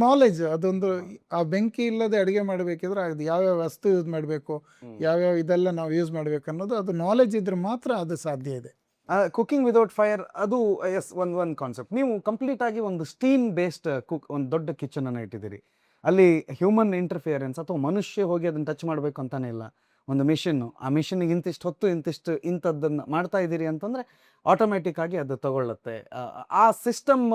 ನಾಲೆಜ್, ಅದೊಂದು ಆ ಬೆಂಕಿ ಇಲ್ಲದೆ ಅಡುಗೆ ಮಾಡಬೇಕಿದ್ರೆ ಅದು ಯಾವ್ಯಾವ ವಸ್ತು ಯೂಸ್ ಮಾಡಬೇಕು, ಯಾವ್ಯಾವ ಇದೆಲ್ಲ ನಾವು ಯೂಸ್ ಮಾಡಬೇಕು ಅನ್ನೋದು ಅದು ನಾಲೆಜ್ ಇದ್ರೆ ಮಾತ್ರ ಅದು ಸಾಧ್ಯ ಇದೆ. ಕುಕಿಂಗ್ ವಿದೌಟ್ ಫೈರ್ ಅದು ಎಸ್ ಒಂದು ಕಾನ್ಸೆಪ್ಟ್. ನೀವು ಕಂಪ್ಲೀಟ್ ಆಗಿ ಒಂದು ಸ್ಟೀಮ್ ಬೇಸ್ಡ್ ಒಂದು ದೊಡ್ಡ ಕಿಚನ್ ಅನ್ನು ಇಟ್ಟಿದ್ದೀರಿ. ಅಲ್ಲಿ ಹ್ಯೂಮನ್ ಇಂಟರ್ಫಿಯರೆನ್ಸ್ ಅಥವಾ ಮನುಷ್ಯ ಹೋಗಿ ಅದನ್ನು ಟಚ್ ಮಾಡಬೇಕು ಅಂತಾನೆ ಇಲ್ಲ. ಒಂದು ಮಿಷಿನ್ನು, ಆ ಮಿಷಿನ್ಗೆ ಇಂತಿಷ್ಟು ಹೊತ್ತು ಇಂಥದ್ದನ್ನು ಮಾಡ್ತಾ ಇದ್ದೀರಿ ಅಂತಂದರೆ ಆಟೋಮೆಟಿಕ್ ಆಗಿ ಅದು ತಗೊಳ್ಳುತ್ತೆ. ಆ ಸಿಸ್ಟಮ್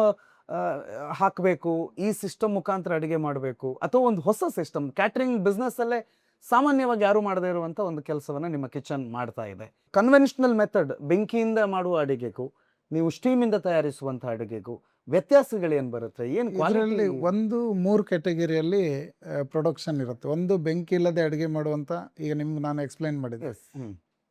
ಹಾಕಬೇಕು, ಈ ಸಿಸ್ಟಮ್ ಮುಖಾಂತರ ಅಡುಗೆ ಮಾಡಬೇಕು, ಅಥವಾ ಒಂದು ಹೊಸ ಸಿಸ್ಟಮ್ ಕ್ಯಾಟ್ರಿಂಗ್ ಬಿಸ್ನೆಸ್ಸಲ್ಲೇ ಸಾಮಾನ್ಯವಾಗಿ ಯಾರು ಮಾಡದೇ ಇರುವಂಥ ಒಂದು ಕೆಲಸವನ್ನು ನಿಮ್ಮ ಕಿಚನ್ ಮಾಡ್ತಾ ಇದೆ. ಕನ್ವೆನ್ಷನಲ್ ಮೆಥಡ್ ಬೆಂಕಿಯಿಂದ ಮಾಡುವ ಅಡುಗೆಗೂ ನೀವು ಸ್ಟೀಮಿಂದ ತಯಾರಿಸುವಂಥ ಅಡುಗೆಗೂ ವ್ಯತ್ಯಾಸಗಳೇನು ಬರುತ್ತೆ? ಏನು ಇದರಲ್ಲಿ ಕ್ವಾಲಿಟಿ? ಒಂದು 3 ಕ್ಯಾಟಗರಿಯಲ್ಲಿ ಪ್ರೊಡಕ್ಷನ್ ಇರುತ್ತೆ. ಒಂದು ಬೆಂಕಿ ಇಲ್ಲದೆ ಅಡುಗೆ ಮಾಡುವಂಥ, ಈಗ ನಿಮ್ಗೆ ನಾನು ಎಕ್ಸ್ಪ್ಲೈನ್ ಮಾಡಿದೆ.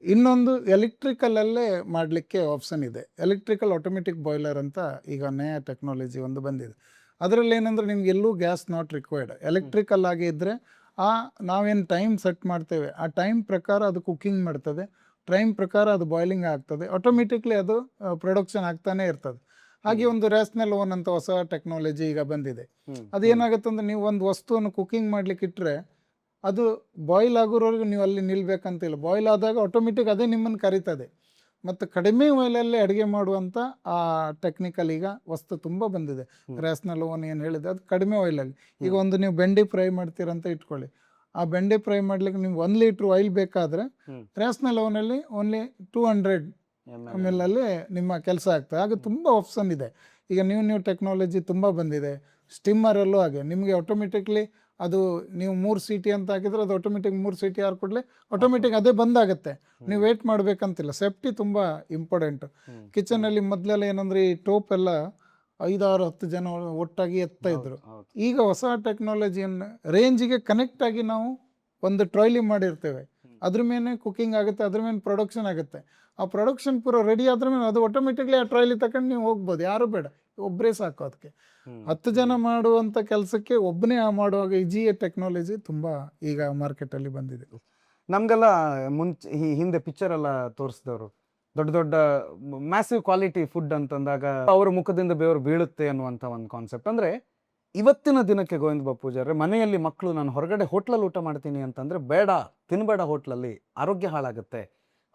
ಇನ್ನೊಂದು ಎಲೆಕ್ಟ್ರಿಕಲಲ್ಲೇ ಮಾಡಲಿಕ್ಕೆ ಆಪ್ಷನ್ ಇದೆ. ಎಲೆಕ್ಟ್ರಿಕಲ್ ಆಟೋಮೆಟಿಕ್ ಬಾಯ್ಲರ್ ಅಂತ ಈಗ ನಯ ಟೆಕ್ನಾಲಜಿ ಒಂದು ಬಂದಿದೆ. ಅದರಲ್ಲಿ ಏನಂದರೆ ನಿಮ್ಗೆ ಎಲ್ಲೂ ಗ್ಯಾಸ್ ನಾಟ್ ರಿಕ್ವೈರ್ಡ್. ಎಲೆಕ್ಟ್ರಿಕಲ್ ಆಗಿ ಇದ್ದರೆ ನಾವೇನು ಟೈಮ್ ಸೆಟ್ ಮಾಡ್ತೇವೆ ಆ ಟೈಮ್ ಪ್ರಕಾರ ಅದು ಕುಕ್ಕಿಂಗ್ ಮಾಡ್ತದೆ, ಟೈಮ್ ಪ್ರಕಾರ ಅದು ಬಾಯ್ಲಿಂಗ್ ಆಗ್ತದೆ, ಆಟೋಮೆಟಿಕ್ಲಿ ಅದು ಪ್ರೊಡಕ್ಷನ್ ಆಗ್ತಾನೆ ಇರ್ತದೆ. ಹಾಗೆ ಒಂದು ರ್ಯಾಸ್ನಲ್ ಓವನ್ ಅಂತ ಹೊಸ ಟೆಕ್ನಾಲಜಿ ಈಗ ಬಂದಿದೆ. ಅದೇನಾಗುತ್ತೆ ಅಂದರೆ ನೀವು ಒಂದು ವಸ್ತುವನ್ನು ಕುಕ್ಕಿಂಗ್ ಮಾಡ್ಲಿಕ್ಕೆ ಇಟ್ಟರೆ ಅದು ಬಾಯ್ಲ್ ಆಗೋರವರೆಗೂ ನೀವು ಅಲ್ಲಿ ನಿಲ್ಬೇಕಂತಿಲ್ಲ. ಬಾಯ್ಲ್ ಆದಾಗ ಆಟೋಮೆಟಿಕ್ ಅದೇ ನಿಮ್ಮನ್ನು ಕರೀತದೆ. ಮತ್ತು ಕಡಿಮೆ ಆಯಿಲಲ್ಲಿ ಅಡುಗೆ ಮಾಡುವಂಥ ಆ ಟೆಕ್ನಿಕಲ್ ಈಗ ವಸ್ತು ತುಂಬ ಬಂದಿದೆ. ರ್ಯಾಸ್ನಲ್ ಓವನ್ ಏನು ಹೇಳಿದೆ ಅದು ಕಡಿಮೆ ಆಯಿಲಲ್ಲಿ. ಈಗ ಒಂದು ನೀವು ಬೆಂಡೆ ಫ್ರೈ ಮಾಡ್ತೀರಂತ ಇಟ್ಕೊಳ್ಳಿ, ಆ ಬೆಂಡೆ ಫ್ರೈ ಮಾಡ್ಲಿಕ್ಕೆ ನಿಮ್ಗೆ 1 ಲೀಟ್ರ್ ಆಯಿಲ್ ಬೇಕಾದರೆ ರ್ಯಾಸ್ನಲ್ ಓವನಲ್ಲಿ ಓನ್ಲಿ 200 ml ಅಲ್ಲಿ ನಿಮ್ಮ ಕೆಲಸ ಆಗ್ತದೆ. ಹಾಗೆ ತುಂಬ ಆಪ್ಷನ್ ಇದೆ. ಈಗ ನೀವು ಟೆಕ್ನಾಲಜಿ ತುಂಬ ಬಂದಿದೆ. ಸ್ಟಿಮ್ಮರಲ್ಲೂ ಹಾಗೆ ನಿಮಗೆ ಆಟೋಮೆಟಿಕ್ಲಿ ಅದು ನೀವು 3 ಸೀಟಿ ಅಂತ ಹಾಕಿದ್ರೆ ಅದು ಆಟೋಮೆಟಿಕ್ 3 ಸೀಟಿ ಯಾರು ಕೊಡಲಿ ಆಟೋಮೆಟಿಕ್ ಅದೇ ಬಂದಾಗುತ್ತೆ. ನೀವು ವೇಟ್ ಮಾಡಬೇಕಂತಿಲ್ಲ. ಸೇಫ್ಟಿ ತುಂಬ ಇಂಪಾರ್ಟೆಂಟು. ಕಿಚನಲ್ಲಿ ಮೊದಲೆಲ್ಲ ಏನಂದರೆ ಈ ಟೋಪ್ ಎಲ್ಲ 5-6-10 ಜನ ಒಟ್ಟಾಗಿ ಎತ್ತಾ ಇದ್ರು. ಈಗ ಹೊಸ ಟೆಕ್ನಾಲಜಿಯನ್ನು ರೇಂಜಿಗೆ ಕನೆಕ್ಟ್ ಆಗಿ ನಾವು ಒಂದು ಟ್ರಾಯ್ಲಿ ಮಾಡಿರ್ತೇವೆ. ಅದ್ರ ಮೇಲೆ ಕುಕ್ಕಿಂಗ್ ಆಗುತ್ತೆ, ಅದ್ರ ಮೇಲೆ ಪ್ರೊಡಕ್ಷನ್ ಆಗುತ್ತೆ. ಆ ಪ್ರೊಡಕ್ಷನ್ ಪೂರ ರೆಡಿ ಆದ್ರ ಮೇಲೆ ಅದು ಆಟೋಮೆಟಿಕ್ಲಿ ಆ ಟ್ರಾಯ್ಲಿ ತಗೊಂಡು ನೀವು ಹೋಗ್ಬೋದು. ಯಾರು ಬೇಡ, ಒಬ್ಬರೇ ಸಾಕು. ಅದಕ್ಕೆ 10 ಜನ ಮಾಡುವಂಥ ಕೆಲಸಕ್ಕೆ ಒಬ್ಬನೇ ಮಾಡುವಾಗ ಈ ಟೆಕ್ನಾಲಜಿ ತುಂಬ ಈಗ ಮಾರ್ಕೆಟಲ್ಲಿ ಬಂದಿದೆ. ನಮಗೆಲ್ಲ ಮುಂಚೆ ಹಿಂದೆ ಪಿಕ್ಚರ್ ಎಲ್ಲ ತೋರಿಸಿದವರು ದೊಡ್ಡ ದೊಡ್ಡ ಮ್ಯಾಸಿವ್ ಕ್ವಾಲಿಟಿ ಫುಡ್ ಅಂತಂದಾಗ ಅವರ ಮುಖದಿಂದ ಬೆವರು ಬೀಳುತ್ತೆ ಅನ್ನುವಂಥ ಒಂದು ಕಾನ್ಸೆಪ್ಟ್. ಅಂದರೆ ಇವತ್ತಿನ ದಿನಕ್ಕೆ ಗೋವಿಂದ ಬಾಪೂಜಾರೆ ಮನೆಯಲ್ಲಿ ಮಕ್ಕಳು ನಾನು ಹೊರಗಡೆ ಹೋಟ್ಲಲ್ಲಿ ಊಟ ಮಾಡ್ತೀನಿ ಅಂತಂದರೆ ಬೇಡ, ತಿನ್ನಬೇಡ, ಹೋಟ್ಲಲ್ಲಿ ಆರೋಗ್ಯ ಹಾಳಾಗುತ್ತೆ,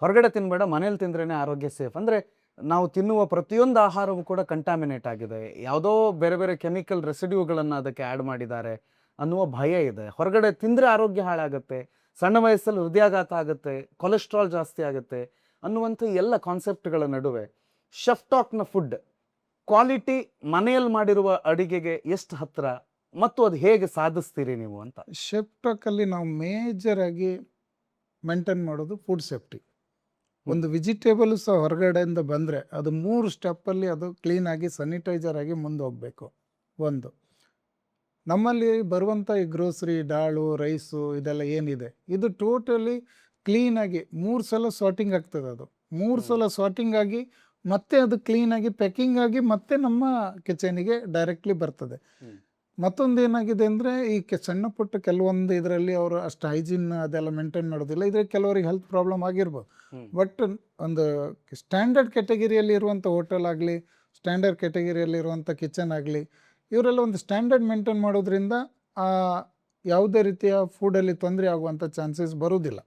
ಹೊರಗಡೆ ತಿನ್ನಬೇಡ, ಮನೇಲಿ ತಿಂದ್ರೇ ಆರೋಗ್ಯ ಸೇಫ್. ಅಂದರೆ ನಾವು ತಿನ್ನುವ ಪ್ರತಿಯೊಂದು ಆಹಾರವೂ ಕೂಡ ಕಂಟಾಮಿನೇಟ್ ಆಗಿದೆ, ಯಾವುದೋ ಬೇರೆ ಬೇರೆ ಕೆಮಿಕಲ್ ರೆಸಿಡ್ಯೂಗಳನ್ನು ಅದಕ್ಕೆ ಆ್ಯಡ್ ಮಾಡಿದ್ದಾರೆ ಅನ್ನುವ ಭಯ ಇದೆ. ಹೊರಗಡೆ ತಿಂದರೆ ಆರೋಗ್ಯ ಹಾಳಾಗುತ್ತೆ, ಸಣ್ಣ ವಯಸ್ಸಲ್ಲಿ ಹೃದಯಾಘಾತ ಆಗುತ್ತೆ, ಕೊಲೆಸ್ಟ್ರಾಲ್ ಜಾಸ್ತಿ ಆಗುತ್ತೆ ಅನ್ನುವಂಥ ಎಲ್ಲ ಕಾನ್ಸೆಪ್ಟ್ಗಳ ನಡುವೆ ಶೆಫ್ ಟಾಕ್ನ ಫುಡ್ ಕ್ವಾಲಿಟಿ ಮನೆಯಲ್ಲಿ ಮಾಡಿರುವ ಅಡಿಗೆಗೆ ಎಷ್ಟು ಹತ್ತಿರ ಮತ್ತು ಅದು ಹೇಗೆ ಸಾಧಿಸ್ತೀರಿ ನೀವು ಅಂತ? ಶೆಫ್ ಟಾಕಲ್ಲಿ ನಾವು ಮೇಜರ್ ಆಗಿ ಮೇಂಟೈನ್ ಮಾಡೋದು ಫುಡ್ ಸೇಫ್ಟಿ. ಒಂದು ವೆಜಿಟೇಬಲ್ ಸಹ ಹೊರಗಡೆಯಿಂದ ಬಂದರೆ ಅದು 3 ಸ್ಟೆಪ್ಪಲ್ಲಿ ಅದು ಕ್ಲೀನಾಗಿ ಸ್ಯಾನಿಟೈಸರ್ ಆಗಿ ಮುಂದೆ ಹೋಗಬೇಕು. ಒಂದು ನಮ್ಮಲ್ಲಿ ಬರುವಂಥ ಈ ಗ್ರೋಸರಿ, ದಾಳು, ರೈಸು ಇದೆಲ್ಲ ಏನಿದೆ ಇದು ಟೋಟಲಿ ಕ್ಲೀನಾಗಿ 3 ಸಲ ಸಾರ್ಟಿಂಗ್ ಆಗ್ತದೆ. ಅದು 3 ಸಲ ಸಾರ್ಟಿಂಗ್ ಆಗಿ ಮತ್ತೆ ಅದು ಕ್ಲೀನಾಗಿ ಪ್ಯಾಕಿಂಗ್ ಆಗಿ ಮತ್ತೆ ನಮ್ಮ ಕಿಚನಿಗೆ ಡೈರೆಕ್ಟ್ಲಿ ಬರ್ತದೆ. ಮತ್ತೊಂದು ಏನಾಗಿದೆ ಅಂದರೆ ಈ ಸಣ್ಣ ಪುಟ್ಟ ಕೆಲವೊಂದು ಇದರಲ್ಲಿ ಅವರು ಅಷ್ಟು ಹೈಜೀನ್ ಅದೆಲ್ಲ ಮೇಂಟೈನ್ ಮಾಡೋದಿಲ್ಲ. ಇದರಲ್ಲಿ ಕೆಲವರಿಗೆ ಹೆಲ್ತ್ ಪ್ರಾಬ್ಲಮ್ ಆಗಿರ್ಬೋದು. ಬಟ್ ಒಂದು ಸ್ಟ್ಯಾಂಡರ್ಡ್ ಕ್ಯಾಟಗಿರಿಯಲ್ಲಿ ಇರುವಂಥ ಹೋಟೆಲ್ ಆಗಲಿ, ಸ್ಟ್ಯಾಂಡರ್ಡ್ ಕ್ಯಾಟಗಿರಿಯಲ್ಲಿರುವಂಥ ಕಿಚನ್ ಆಗಲಿ, ಇವರೆಲ್ಲ ಒಂದು ಸ್ಟ್ಯಾಂಡರ್ಡ್ ಮೇಂಟೈನ್ ಮಾಡೋದ್ರಿಂದ ಯಾವುದೇ ರೀತಿಯ ಫುಡಲ್ಲಿ ತೊಂದರೆ ಆಗುವಂಥ ಚಾನ್ಸಸ್ ಬರೋದಿಲ್ಲ.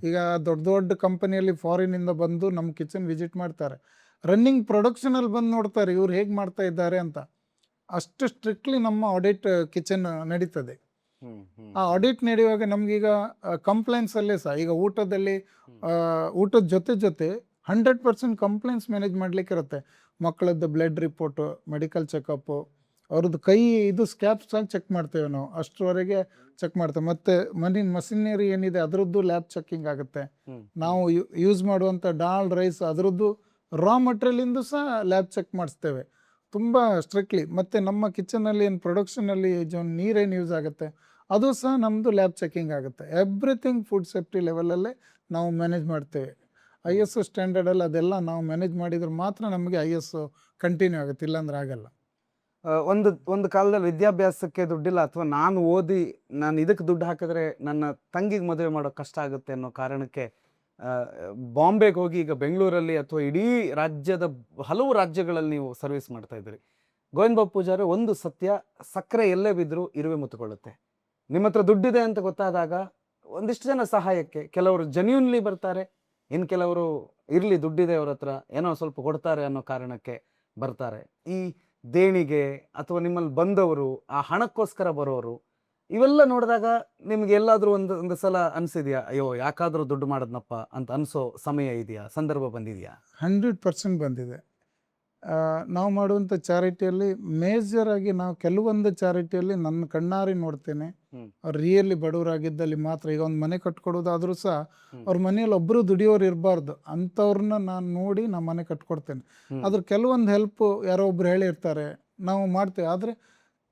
ಈಗ ದೊಡ್ಡ ದೊಡ್ಡ ಕಂಪನಿಯಲ್ಲಿ ಫಾರಿನಿಂದ ಬಂದು ನಮ್ಮ ಕಿಚನ್ ವಿಸಿಟ್ ಮಾಡ್ತಾರೆ, ರನ್ನಿಂಗ್ ಪ್ರೊಡಕ್ಷನಲ್ಲಿ ಬಂದು ನೋಡ್ತಾರೆ ಇವ್ರು ಹೇಗೆ ಮಾಡ್ತಾ ಇದ್ದಾರೆ ಅಂತ. ಅಷ್ಟು ಸ್ಟ್ರಿಕ್ಟ್ಲಿ ನಮ್ಮ ಆಡಿಟ್ ಕಿಚನ್ ನಡೀತದೆ. ಆ ಆಡಿಟ್ ನಡೆಯುವಾಗ ನಮಗೀಗ ಕಂಪ್ಲೇಂಟ್ಸಲ್ಲೇ ಸಹ ಈಗ ಊಟದಲ್ಲಿ ಊಟದ ಜೊತೆ 100% ಕಂಪ್ಲೇಂಟ್ಸ್ ಮ್ಯಾನೇಜ್ ಮಾಡಲಿಕ್ಕೆ ಇರುತ್ತೆ. ಮಕ್ಕಳದ್ದು ಬ್ಲಡ್ ರಿಪೋರ್ಟು, ಮೆಡಿಕಲ್ ಚೆಕಪ್ಪು, ಅವ್ರದ್ದು ಕೈ ಇದು ಸ್ಕ್ಯಾಪ್ಸ್ ಆಗಿ ಚೆಕ್ ಮಾಡ್ತೇವೆ ನಾವು, ಅಷ್ಟರವರೆಗೆ ಚೆಕ್ ಮಾಡ್ತೇವೆ. ಮತ್ತು ಮಷಿನರಿ ಏನಿದೆ ಅದರದ್ದು ಲ್ಯಾಬ್ ಚೆಕ್ಕಿಂಗ್ ಆಗುತ್ತೆ. ನಾವು ಯೂಸ್ ಮಾಡುವಂಥ ದಾಲ್, ರೈಸ್ ಅದರದ್ದು ರಾ ಮಟೀರಿಯಲಿಂದು ಸಹ ಲ್ಯಾಬ್ ಚೆಕ್ ಮಾಡಿಸ್ತೇವೆ ತುಂಬ ಸ್ಟ್ರಿಕ್ಟ್ಲಿ. ಮತ್ತು ನಮ್ಮ ಕಿಚನಲ್ಲಿ ಏನು ಪ್ರೊಡಕ್ಷನಲ್ಲಿ ನೀರೇನು ಯೂಸ್ ಆಗುತ್ತೆ ಅದು ಸಹ ನಮ್ಮದು ಲ್ಯಾಬ್ ಚೆಕಿಂಗ್ ಆಗುತ್ತೆ. ಎವ್ರಿಥಿಂಗ್ ಫುಡ್ ಸೇಫ್ಟಿ ಲೆವೆಲಲ್ಲೇ ನಾವು ಮ್ಯಾನೇಜ್ ಮಾಡ್ತೇವೆ. ISO ಸ್ಟ್ಯಾಂಡರ್ಡಲ್ಲಿ ಅದೆಲ್ಲ ನಾವು ಮ್ಯಾನೇಜ್ ಮಾಡಿದ್ರೆ ಮಾತ್ರ ನಮಗೆ ISO ಕಂಟಿನ್ಯೂ ಆಗುತ್ತೆ, ಇಲ್ಲಾಂದ್ರೆ ಆಗಲ್ಲ. ಒಂದು ಕಾಲದಲ್ಲಿ ವಿದ್ಯಾಭ್ಯಾಸಕ್ಕೆ ದುಡ್ಡಿಲ್ಲ, ಅಥವಾ ನಾನು ಓದಿ ನಾನು ಇದಕ್ಕೆ ದುಡ್ಡು ಹಾಕಿದ್ರೆ ನನ್ನ ತಂಗಿಗೆ ಮದುವೆ ಮಾಡೋ ಕಷ್ಟ ಆಗುತ್ತೆ ಅನ್ನೋ ಕಾರಣಕ್ಕೆ ಬಾಂಬೆಗೆ ಹೋಗಿ ಈಗ ಬೆಂಗಳೂರಲ್ಲಿ ಅಥವಾ ಇಡೀ ರಾಜ್ಯದ ಹಲವು ರಾಜ್ಯಗಳಲ್ಲಿ ನೀವು ಸರ್ವಿಸ್ ಮಾಡ್ತಾ ಇದ್ದೀರಿ. ಗೋವಿಂದ ಬಾಪೂಜಾರೆ, ಒಂದು ಸತ್ಯ, ಸಕ್ಕರೆ ಎಲ್ಲೇ ಬಿದ್ದರೂ ಇರುವೆ ಮುತ್ತುಕೊಳ್ಳುತ್ತೆ. ನಿಮ್ಮ ಹತ್ರ ದುಡ್ಡಿದೆ ಅಂತ ಗೊತ್ತಾದಾಗ ಒಂದಿಷ್ಟು ಜನ ಸಹಾಯಕ್ಕೆ ಕೆಲವರು ಜೆನ್ಯೂನ್ಲಿ ಬರ್ತಾರೆ, ಇನ್ನು ಕೆಲವರು ಇರಲಿ ದುಡ್ಡಿದೆ ಅವ್ರ ಹತ್ರ ಏನೋ ಸ್ವಲ್ಪ ಕೊಡ್ತಾರೆ ಅನ್ನೋ ಕಾರಣಕ್ಕೆ ಬರ್ತಾರೆ. ಈ ದೇಣಿಗೆ ಅಥವಾ ನಿಮ್ಮಲ್ಲಿ ಬಂದವರು ಆ ಹಣಕ್ಕೋಸ್ಕರ ಬರೋರು ಇವೆಲ್ಲ ನೋಡಿದಾಗ ನಿಮ್ಗೆ ಎಲ್ಲಾದರೂ ಒಂದು ಸಲ ಅನಿಸಿದೆಯಾ, ಅಯ್ಯೋ ಯಾಕಾದರೂ ದುಡ್ಡು ಮಾಡೋದ್ನಪ್ಪ ಅಂತ ಅನಿಸೋ ಸಮಯ ಇದೆಯಾ, ಸಂದರ್ಭ ಬಂದಿದೆಯಾ? 100% ಬಂದಿದೆ. ನಾವು ಮಾಡುವಂಥ ಚಾರಿಟಿಯಲ್ಲಿ ಮೇಜರ್ ಆಗಿ ನಾವು ಕೆಲವೊಂದು ಚಾರಿಟಿಯಲ್ಲಿ ನನ್ನ ಕಣ್ಣಾರಿ ನೋಡ್ತೇನೆ. ಅವ್ರು ರಿಯಲಿ ಬಡವರಾಗಿದ್ದಲ್ಲಿ ಮಾತ್ರ, ಈಗ ಒಂದು ಮನೆ ಕಟ್ಕೊಡೋದಾದ್ರೂ ಸಹ ಅವ್ರ ಮನೆಯಲ್ಲಿ ಒಬ್ಬರು ದುಡಿಯೋರು ಇರಬಾರ್ದು, ಅಂಥವ್ರನ್ನ ನಾನು ನೋಡಿ ನಾನು ಮನೆ ಕಟ್ಕೊಡ್ತೇನೆ. ಅದ್ರ ಕೆಲವೊಂದು ಹೆಲ್ಪು ಯಾರೋ ಒಬ್ರು ಹೇಳಿರ್ತಾರೆ, ನಾವು ಮಾಡ್ತೇವೆ. ಆದರೆ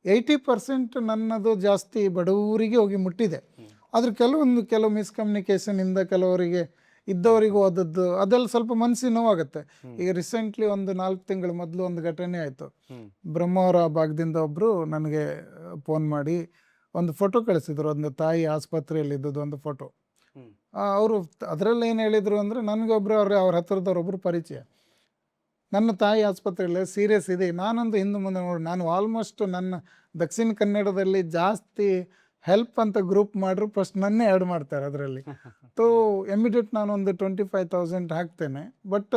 80% ನನ್ನದು ಜಾಸ್ತಿ ಬಡವರಿಗೆ ಹೋಗಿ ಮುಟ್ಟಿದೆ. ಆದ್ರೆ ಕೆಲವು ಮಿಸ್ಕಮ್ಯುನಿಕೇಷನಿಂದ ಕೆಲವರಿಗೆ ಇದ್ದವರಿಗೂ ಹೋದದ್ದು ಅದೆಲ್ಲ ಸ್ವಲ್ಪ ಮನಸ್ಸಿಗೆ ನೋವಾಗುತ್ತೆ. ಈಗ ರೀಸೆಂಟ್ಲಿ ಒಂದು 4 ತಿಂಗಳ ಮೊದಲು ಒಂದು ಘಟನೆ ಆಯಿತು. ಬ್ರಹ್ಮಾವರ ಭಾಗದಿಂದ ಒಬ್ಬರು ನನಗೆ ಫೋನ್ ಮಾಡಿ ಒಂದು ಫೋಟೋ ಕಳಿಸಿದ್ರು, ಒಂದು ತಾಯಿ ಆಸ್ಪತ್ರೆಯಲ್ಲಿ ಇದ್ದದ್ದು ಒಂದು ಫೋಟೋ. ಅವರು ಅದರಲ್ಲಿ ಏನು ಹೇಳಿದರು ಅಂದರೆ, ನನಗೊಬ್ಬರು ಅವ್ರ ಹತ್ರದವ್ರೊಬ್ಬರು ಪರಿಚಯ, ನನ್ನ ತಾಯಿ ಆಸ್ಪತ್ರೆಯಲ್ಲಿ ಸೀರಿಯಸ್ ಇದೆ, ನಾನೊಂದು ಹಿಂದೆ ಮುಂದೆ ನೋಡಿ, ನಾನು ಆಲ್ಮೋಸ್ಟ್ ನನ್ನ ದಕ್ಷಿಣ ಕನ್ನಡದಲ್ಲಿ ಜಾಸ್ತಿ ಹೆಲ್ಪ್ ಅಂತ ಗ್ರೂಪ್ ಮಾಡ್ರು ಫಸ್ಟ್ ನನ್ನೇ ಆ್ಯಡ್ ಮಾಡ್ತಾರೆ ಅದರಲ್ಲಿ. ತೋ ಇಮಿಡಿಯೇಟ್ ನಾನೊಂದು 25,000 ಹಾಕ್ತೇನೆ. ಬಟ್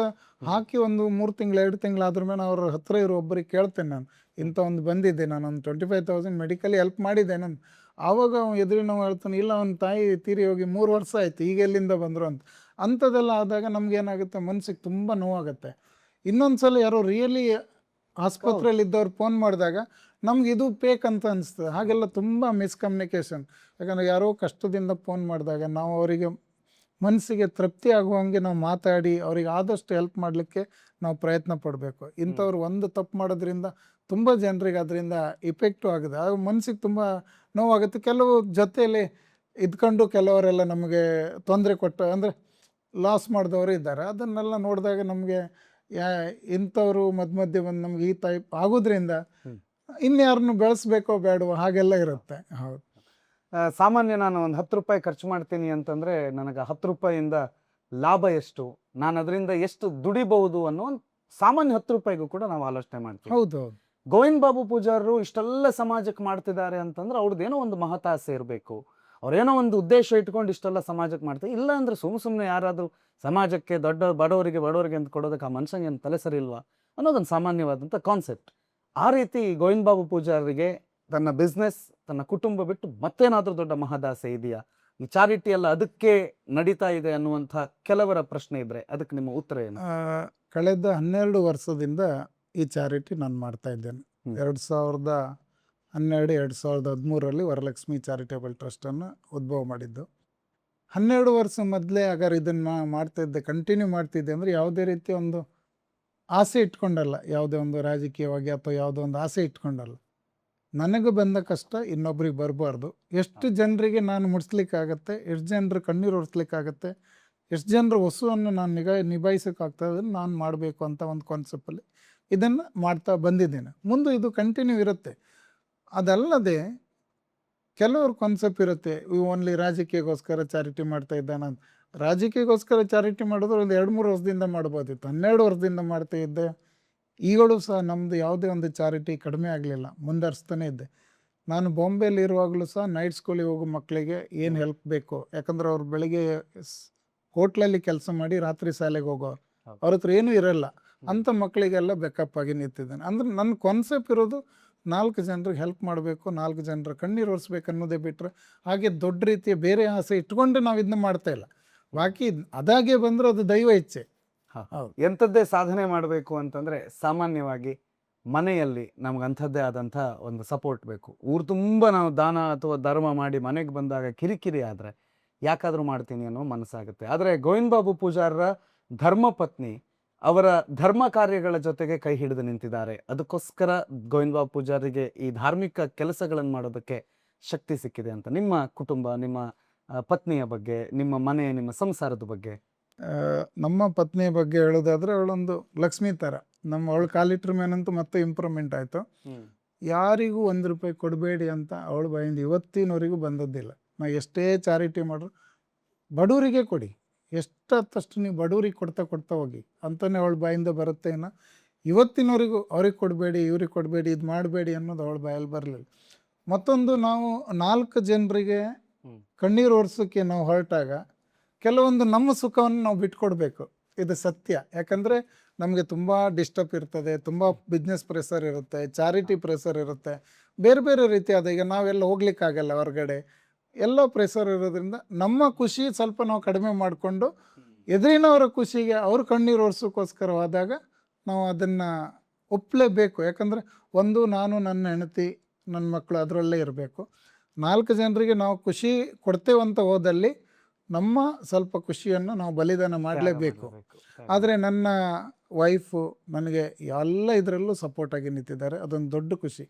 ಹಾಕಿ ಒಂದು 3 ತಿಂಗಳು 2 ತಿಂಗಳು ಆದ್ರ ಮೇಲೆ ಅವ್ರ ಹತ್ರ ಇರೋ ಒಬ್ಬರಿಗೆ ಕೇಳ್ತೇನೆ, ನಾನು ಇಂಥ ಒಂದು ಬಂದಿದ್ದೆ, ನಾನೊಂದು 25,000 ಮೆಡಿಕಲಿ ಹೆಲ್ಪ್ ಮಾಡಿದ್ದೆ ನಾನು. ಆವಾಗ ಎದುರು ನಾವು ಹೇಳ್ತಾನೆ, ಇಲ್ಲ ಅವ್ನ ತಾಯಿ ತೀರಿ ಹೋಗಿ 3 ವರ್ಷ ಆಯಿತು, ಈಗ ಎಲ್ಲಿಂದ ಬಂದರು ಅಂತ. ಅಂಥದ್ದೆಲ್ಲ ಆದಾಗ ನಮಗೇನಾಗುತ್ತೆ, ಮನಸ್ಸಿಗೆ ತುಂಬ ನೋವಾಗುತ್ತೆ. ಇನ್ನೊಂದು ಸಲ ಯಾರೋ ರಿಯಲಿ ಆಸ್ಪತ್ರೆಯಲ್ಲಿ ಇದ್ದವ್ರು ಫೋನ್ ಮಾಡಿದಾಗ ನಮ್ಗೆ ಇದು ಫೇಕ್ ಅಂತ ಅನಿಸ್ತದೆ. ಹಾಗೆಲ್ಲ ತುಂಬ ಮಿಸ್ಕಮ್ಯುನಿಕೇಷನ್. ಯಾಕಂದರೆ ಯಾರೋ ಕಷ್ಟದಿಂದ ಫೋನ್ ಮಾಡಿದಾಗ ನಾವು ಅವರಿಗೆ ಮನಸ್ಸಿಗೆ ತೃಪ್ತಿ ಆಗುವಂಗೆ ನಾವು ಮಾತಾಡಿ ಅವ್ರಿಗೆ ಆದಷ್ಟು ಹೆಲ್ಪ್ ಮಾಡಲಿಕ್ಕೆ ನಾವು ಪ್ರಯತ್ನ ಪಡಬೇಕು. ಇಂಥವ್ರು ಒಂದು ತಪ್ಪು ಮಾಡೋದ್ರಿಂದ ತುಂಬ ಜನರಿಗೆ ಅದರಿಂದ ಇಫೆಕ್ಟು ಆಗಿದೆ, ಆಗ ಮನಸ್ಸಿಗೆ ತುಂಬ ನೋವಾಗುತ್ತೆ. ಕೆಲವು ಜೊತೆಯಲ್ಲಿ ಇದ್ಕೊಂಡು ಕೆಲವರೆಲ್ಲ ನಮಗೆ ತೊಂದರೆ ಕೊಟ್ಟು ಅಂದರೆ ಲಾಸ್ ಮಾಡಿದವರು ಇದ್ದಾರೆ. ಅದನ್ನೆಲ್ಲ ನೋಡಿದಾಗ ನಮಗೆ ಇಂಥವ್ರು ಮಧ್ಯೆ ಬಂದು ನಮ್ಗೆ ಈ ಟೈಪ್ ಆಗೋದ್ರಿಂದ ಇನ್ಯಾರನ್ನು ಬೆಳೆಸ್ಬೇಕೋ ಬೇಡವೋ ಹಾಗೆಲ್ಲ ಇರುತ್ತೆ. ಹೌದು, ಸಾಮಾನ್ಯ ನಾನು ಒಂದು 10 ರೂಪಾಯಿ ಖರ್ಚು ಮಾಡ್ತೀನಿ ಅಂತಂದ್ರೆ ನನಗೆ 10 ರೂಪಾಯಿಯಿಂದ ಲಾಭ ಎಷ್ಟು, ನಾನು ಅದರಿಂದ ಎಷ್ಟು ದುಡಿಬಹುದು ಅನ್ನೋ ಒಂದು ಸಾಮಾನ್ಯ 10 ರೂಪಾಯಿಗೂ ಕೂಡ ನಾವು ಆಲೋಚನೆ ಮಾಡ್ತೀವಿ. ಹೌದು. ಗೋವಿಂದ ಬಾಬು ಪೂಜಾರರು ಇಷ್ಟೆಲ್ಲ ಸಮಾಜಕ್ಕೆ ಮಾಡ್ತಿದ್ದಾರೆ ಅಂತಂದ್ರೆ ಅವ್ರದ್ದೇನೋ ಒಂದು ಮಹತಾಸೆ ಇರಬೇಕು, ಅವ್ರೇನೋ ಒಂದು ಉದ್ದೇಶ ಇಟ್ಕೊಂಡು ಇಷ್ಟೆಲ್ಲ ಸಮಾಜಕ್ಕೆ ಮಾಡ್ತಾರೆ. ಇಲ್ಲ ಅಂದ್ರೆ ಸುಮ್ಮನೆ ಯಾರಾದರೂ ಸಮಾಜಕ್ಕೆ ದೊಡ್ಡ ಬಡವರಿಗೆ ಅಂತ ಕೊಡೋದಕ್ಕೆ ಆ ಮನುಷ್ಯನಿಗೆ ಏನು ತಲೆ ಸರಿ ಇಲ್ವಾ ಅನ್ನೋದೊಂದು ಸಾಮಾನ್ಯವಾದಂಥ ಕಾನ್ಸೆಪ್ಟ್. ಆ ರೀತಿ ಗೋವಿಂದ ಬಾಬು ಪೂಜಾರಿಗೆ ತನ್ನ ಬಿಸ್ನೆಸ್, ತನ್ನ ಕುಟುಂಬ ಬಿಟ್ಟು ಮತ್ತೇನಾದರೂ ದೊಡ್ಡ ಮಹದಾಸೆ ಇದೆಯಾ? ಈ ಚಾರಿಟಿ ಎಲ್ಲ ಅದಕ್ಕೆ ನಡೀತಾ ಇದೆ ಅನ್ನುವಂಥ ಕೆಲವರ ಪ್ರಶ್ನೆ ಇದ್ರೆ ಅದಕ್ಕೆ ನಿಮ್ಮ ಉತ್ತರ ಏನು? ಕಳೆದ 12 ವರ್ಷದಿಂದ ಈ ಚಾರಿಟಿ ನಾನು ಮಾಡ್ತಾ ಇದ್ದೇನೆ. 2012-2013 ವರಲಕ್ಷ್ಮಿ ಚಾರಿಟೇಬಲ್ ಟ್ರಸ್ಟನ್ನು ಉದ್ಭವ ಮಾಡಿದ್ದು. 12 ವರ್ಷ ಮೊದಲೇ ಅಗರ್ ಇದನ್ನು ಮಾಡ್ತಾಯಿದ್ದೆ, ಕಂಟಿನ್ಯೂ ಮಾಡ್ತಿದ್ದೆ ಅಂದರೆ ಯಾವುದೇ ರೀತಿ ಒಂದು ಆಸೆ ಇಟ್ಕೊಂಡಲ್ಲ, ಯಾವುದೇ ಒಂದು ರಾಜಕೀಯವಾಗಿ ಅಥವಾ ಯಾವುದೋ ಒಂದು ಆಸೆ ಇಟ್ಕೊಂಡಲ್ಲ. ನನಗೆ ಬಂದ ಕಷ್ಟ ಇನ್ನೊಬ್ರಿಗೆ ಬರಬಾರ್ದು, ಎಷ್ಟು ಜನರಿಗೆ ನಾನು ಮುಟ್ಸ್ಲಿಕ್ಕಾಗತ್ತೆ, ಎಷ್ಟು ಜನರು ಕಣ್ಣೀರು ಒರೆಸ್ಲಿಕ್ಕಾಗತ್ತೆ, ಎಷ್ಟು ಜನರ ವಸ್ತುವನ್ನು ನಾನು ನಿಭಾಯಿಸೋಕ್ಕಾಗ್ತದೆ, ನಾನು ಮಾಡಬೇಕು ಅಂತ ಒಂದು ಕಾನ್ಸೆಪ್ಟಲ್ಲಿ ಇದನ್ನು ಮಾಡ್ತಾ ಬಂದಿದ್ದೇನೆ. ಮುಂದೆ ಇದು ಕಂಟಿನ್ಯೂ ಇರುತ್ತೆ. ಅದಲ್ಲದೆ ಕೆಲವ್ರ ಕಾನ್ಸೆಪ್ಟ್ ಇರುತ್ತೆ, ಇವು ಓನ್ಲಿ ರಾಜಕೀಯಕ್ಕೋಸ್ಕರ ಚಾರಿಟಿ ಮಾಡ್ತಾ ಇದ್ದಾನೆ ಅಂತ. ರಾಜಕೀಯಕ್ಕೋಸ್ಕರ ಚಾರಿಟಿ ಮಾಡಿದ್ರೆ ಒಂದು 2-3 ವರ್ಷದಿಂದ ಮಾಡ್ಬೋದಿತ್ತು, 12 ವರ್ಷದಿಂದ ಮಾಡ್ತಾ ಇದ್ದೆ. ಈಗಲೂ ಸಹ ನಮ್ಮದು ಯಾವುದೇ ಒಂದು ಚಾರಿಟಿ ಕಡಿಮೆ ಆಗಲಿಲ್ಲ, ಮುಂದುವರಿಸ್ತಾನೆ ಇದ್ದೆ. ನಾನು ಬಾಂಬೆಯಲ್ಲಿ ಇರುವಾಗಲೂ ಸಹ ನೈಟ್ ಸ್ಕೂಲಿಗೆ ಹೋಗೋ ಮಕ್ಕಳಿಗೆ ಏನು ಹೆಲ್ಪ್ ಬೇಕು, ಯಾಕಂದ್ರೆ ಅವ್ರು ಬೆಳಿಗ್ಗೆ ಹೋಟ್ಲಲ್ಲಿ ಕೆಲಸ ಮಾಡಿ ರಾತ್ರಿ ಶಾಲೆಗೆ ಹೋಗೋರು, ಅವ್ರ ಹತ್ರ ಏನೂ ಇರಲ್ಲ, ಅಂಥ ಮಕ್ಕಳಿಗೆಲ್ಲ ಬೆಕಪ್ ಆಗಿ ನಿಂತಿದ್ದಾನೆ. ಅಂದ್ರೆ ನನ್ನ ಕಾನ್ಸೆಪ್ಟ್ ಇರೋದು 4 ಜನರಿಗೆ ಹೆಲ್ಪ್ ಮಾಡಬೇಕು, 4 ಜನರ ಕಣ್ಣೀರು ಒರೆಸ್ಬೇಕು ಅನ್ನೋದೇ ಬಿಟ್ಟರೆ ಹಾಗೆ ದೊಡ್ಡ ರೀತಿಯ ಬೇರೆ ಆಸೆ ಇಟ್ಕೊಂಡು ನಾವು ಇದನ್ನ ಮಾಡ್ತಾ ಇಲ್ಲ. ಬಾಕಿ ಅದಾಗೆ ಬಂದರೆ ಅದು ದೈವ ಇಚ್ಛೆ. ಎಂಥದ್ದೇ ಸಾಧನೆ ಮಾಡಬೇಕು ಅಂತಂದ್ರೆ ಸಾಮಾನ್ಯವಾಗಿ ಮನೆಯಲ್ಲಿ ನಮ್ಗೆ ಅಂಥದ್ದೇ ಆದಂಥ ಒಂದು ಸಪೋರ್ಟ್ ಬೇಕು. ಊರು ತುಂಬ ನಾವು ದಾನ ಅಥವಾ ಧರ್ಮ ಮಾಡಿ ಮನೆಗೆ ಬಂದಾಗ ಕಿರಿಕಿರಿ ಆದರೆ ಯಾಕಾದರೂ ಮಾಡ್ತೀನಿ ಅನ್ನೋ ಮನಸ್ಸಾಗುತ್ತೆ. ಆದರೆ ಗೋವಿಂದ ಬಾಬು ಪೂಜಾರರ ಧರ್ಮಪತ್ನಿ ಅವರ ಧರ್ಮ ಕಾರ್ಯಗಳ ಜೊತೆಗೆ ಕೈ ಹಿಡಿದು ನಿಂತಿದ್ದಾರೆ. ಅದಕ್ಕೋಸ್ಕರ ಗೋವಿಂದ ಬಾಬು ಪೂಜಾರಿಗೆ ಈ ಧಾರ್ಮಿಕ ಕೆಲಸಗಳನ್ನು ಮಾಡೋದಕ್ಕೆ ಶಕ್ತಿ ಸಿಕ್ಕಿದೆ ಅಂತ. ನಿಮ್ಮ ಕುಟುಂಬ, ನಿಮ್ಮ ಪತ್ನಿಯ ಬಗ್ಗೆ, ನಿಮ್ಮ ಮನೆ, ನಿಮ್ಮ ಸಂಸಾರದ ಬಗ್ಗೆ? ನಮ್ಮ ಪತ್ನಿಯ ಬಗ್ಗೆ ಹೇಳೋದಾದರೆ ಅವಳೊಂದು ಲಕ್ಷ್ಮಿ ಥರ. ಅವಳು ಕಾಲಿಟ್ರ ಮೇಲಂತೂ ಮತ್ತೆ ಇಂಪ್ರೂವ್ಮೆಂಟ್ ಆಯಿತು. ಯಾರಿಗೂ 1 ರೂಪಾಯಿ ಕೊಡಬೇಡಿ ಅಂತ ಅವಳ ಬಾಯಿಂದ ಇವತ್ತಿನವರೆಗೂ ಬಂದದ್ದಿಲ್ಲ. ನಾವು ಎಷ್ಟೇ ಚಾರಿಟಿ ಮಾಡ್ರು ಬಡವರಿಗೆ ಕೊಡಿ, ಎಷ್ಟಷ್ಟು ನೀವು ಬಡವರಿಗೆ ಕೊಡ್ತಾ ಹೋಗಿ ಅಂತಲೇ ಅವಳ ಬಾಯಿಂದ ಬರುತ್ತೆ. ಇನ್ನು ಇವತ್ತಿನವರೆಗೂ ಅವ್ರಿಗೆ ಕೊಡಬೇಡಿ, ಇವ್ರಿಗೆ ಕೊಡಬೇಡಿ, ಇದು ಮಾಡಬೇಡಿ ಅನ್ನೋದು ಅವಳ ಬಾಯಲ್ಲಿ ಬರಲಿಲ್ಲ. ಮತ್ತೊಂದು, ನಾವು 4 ಜನರಿಗೆ ಕಣ್ಣೀರು ಒರೆಸೋಕ್ಕೆ ನಾವು ಹೊರಟಾಗ ಕೆಲವೊಂದು ನಮ್ಮ ಸುಖವನ್ನು ನಾವು ಬಿಟ್ಕೊಡ್ಬೇಕು, ಇದು ಸತ್ಯ. ಯಾಕಂದರೆ ನಮಗೆ ತುಂಬ ಡಿಸ್ಟರ್ಬ್ ಇರ್ತದೆ, ತುಂಬ ಬಿಸ್ನೆಸ್ ಪ್ರೆಷರ್ ಇರುತ್ತೆ, ಚಾರಿಟಿ ಪ್ರೆಷರ್ ಇರುತ್ತೆ, ಬೇರೆ ಬೇರೆ ರೀತಿಯಾದ, ಈಗ ನಾವೆಲ್ಲ ಹೋಗ್ಲಿಕ್ಕಾಗಲ್ಲ ಹೊರಗಡೆ, ಎಲ್ಲ ಪ್ರೆಷರ್ ಇರೋದ್ರಿಂದ ನಮ್ಮ ಖುಷಿ ಸ್ವಲ್ಪ ನಾವು ಕಡಿಮೆ ಮಾಡಿಕೊಂಡು ಎದುರಿನವರ ಖುಷಿಗೆ ಅವ್ರ ಕಣ್ಣೀರು ಒರೆಸೋಕ್ಕೋಸ್ಕರವಾದಾಗ ನಾವು ಅದನ್ನು ಒಪ್ಪಲೇಬೇಕು. ಯಾಕಂದರೆ ಒಂದು ನಾನು ನನ್ನ ಹೆಂಡತಿ ನನ್ನ ಮಕ್ಕಳು ಅದರಲ್ಲೇ ಇರಬೇಕು. 4 ಜನರಿಗೆ ನಾವು ಖುಷಿ ಕೊಡ್ತೇವಂತ ಹೋದಲ್ಲಿ ನಮ್ಮ ಸ್ವಲ್ಪ ಖುಷಿಯನ್ನು ನಾವು ಬಲಿದಾನ ಮಾಡಲೇಬೇಕು. ಆದರೆ ನನ್ನ ವೈಫು ನನಗೆ ಎಲ್ಲ ಇದರಲ್ಲೂ ಸಪೋರ್ಟಾಗಿ ನಿಂತಿದ್ದಾರೆ. ಅದೊಂದು ದೊಡ್ಡ ಖುಷಿ.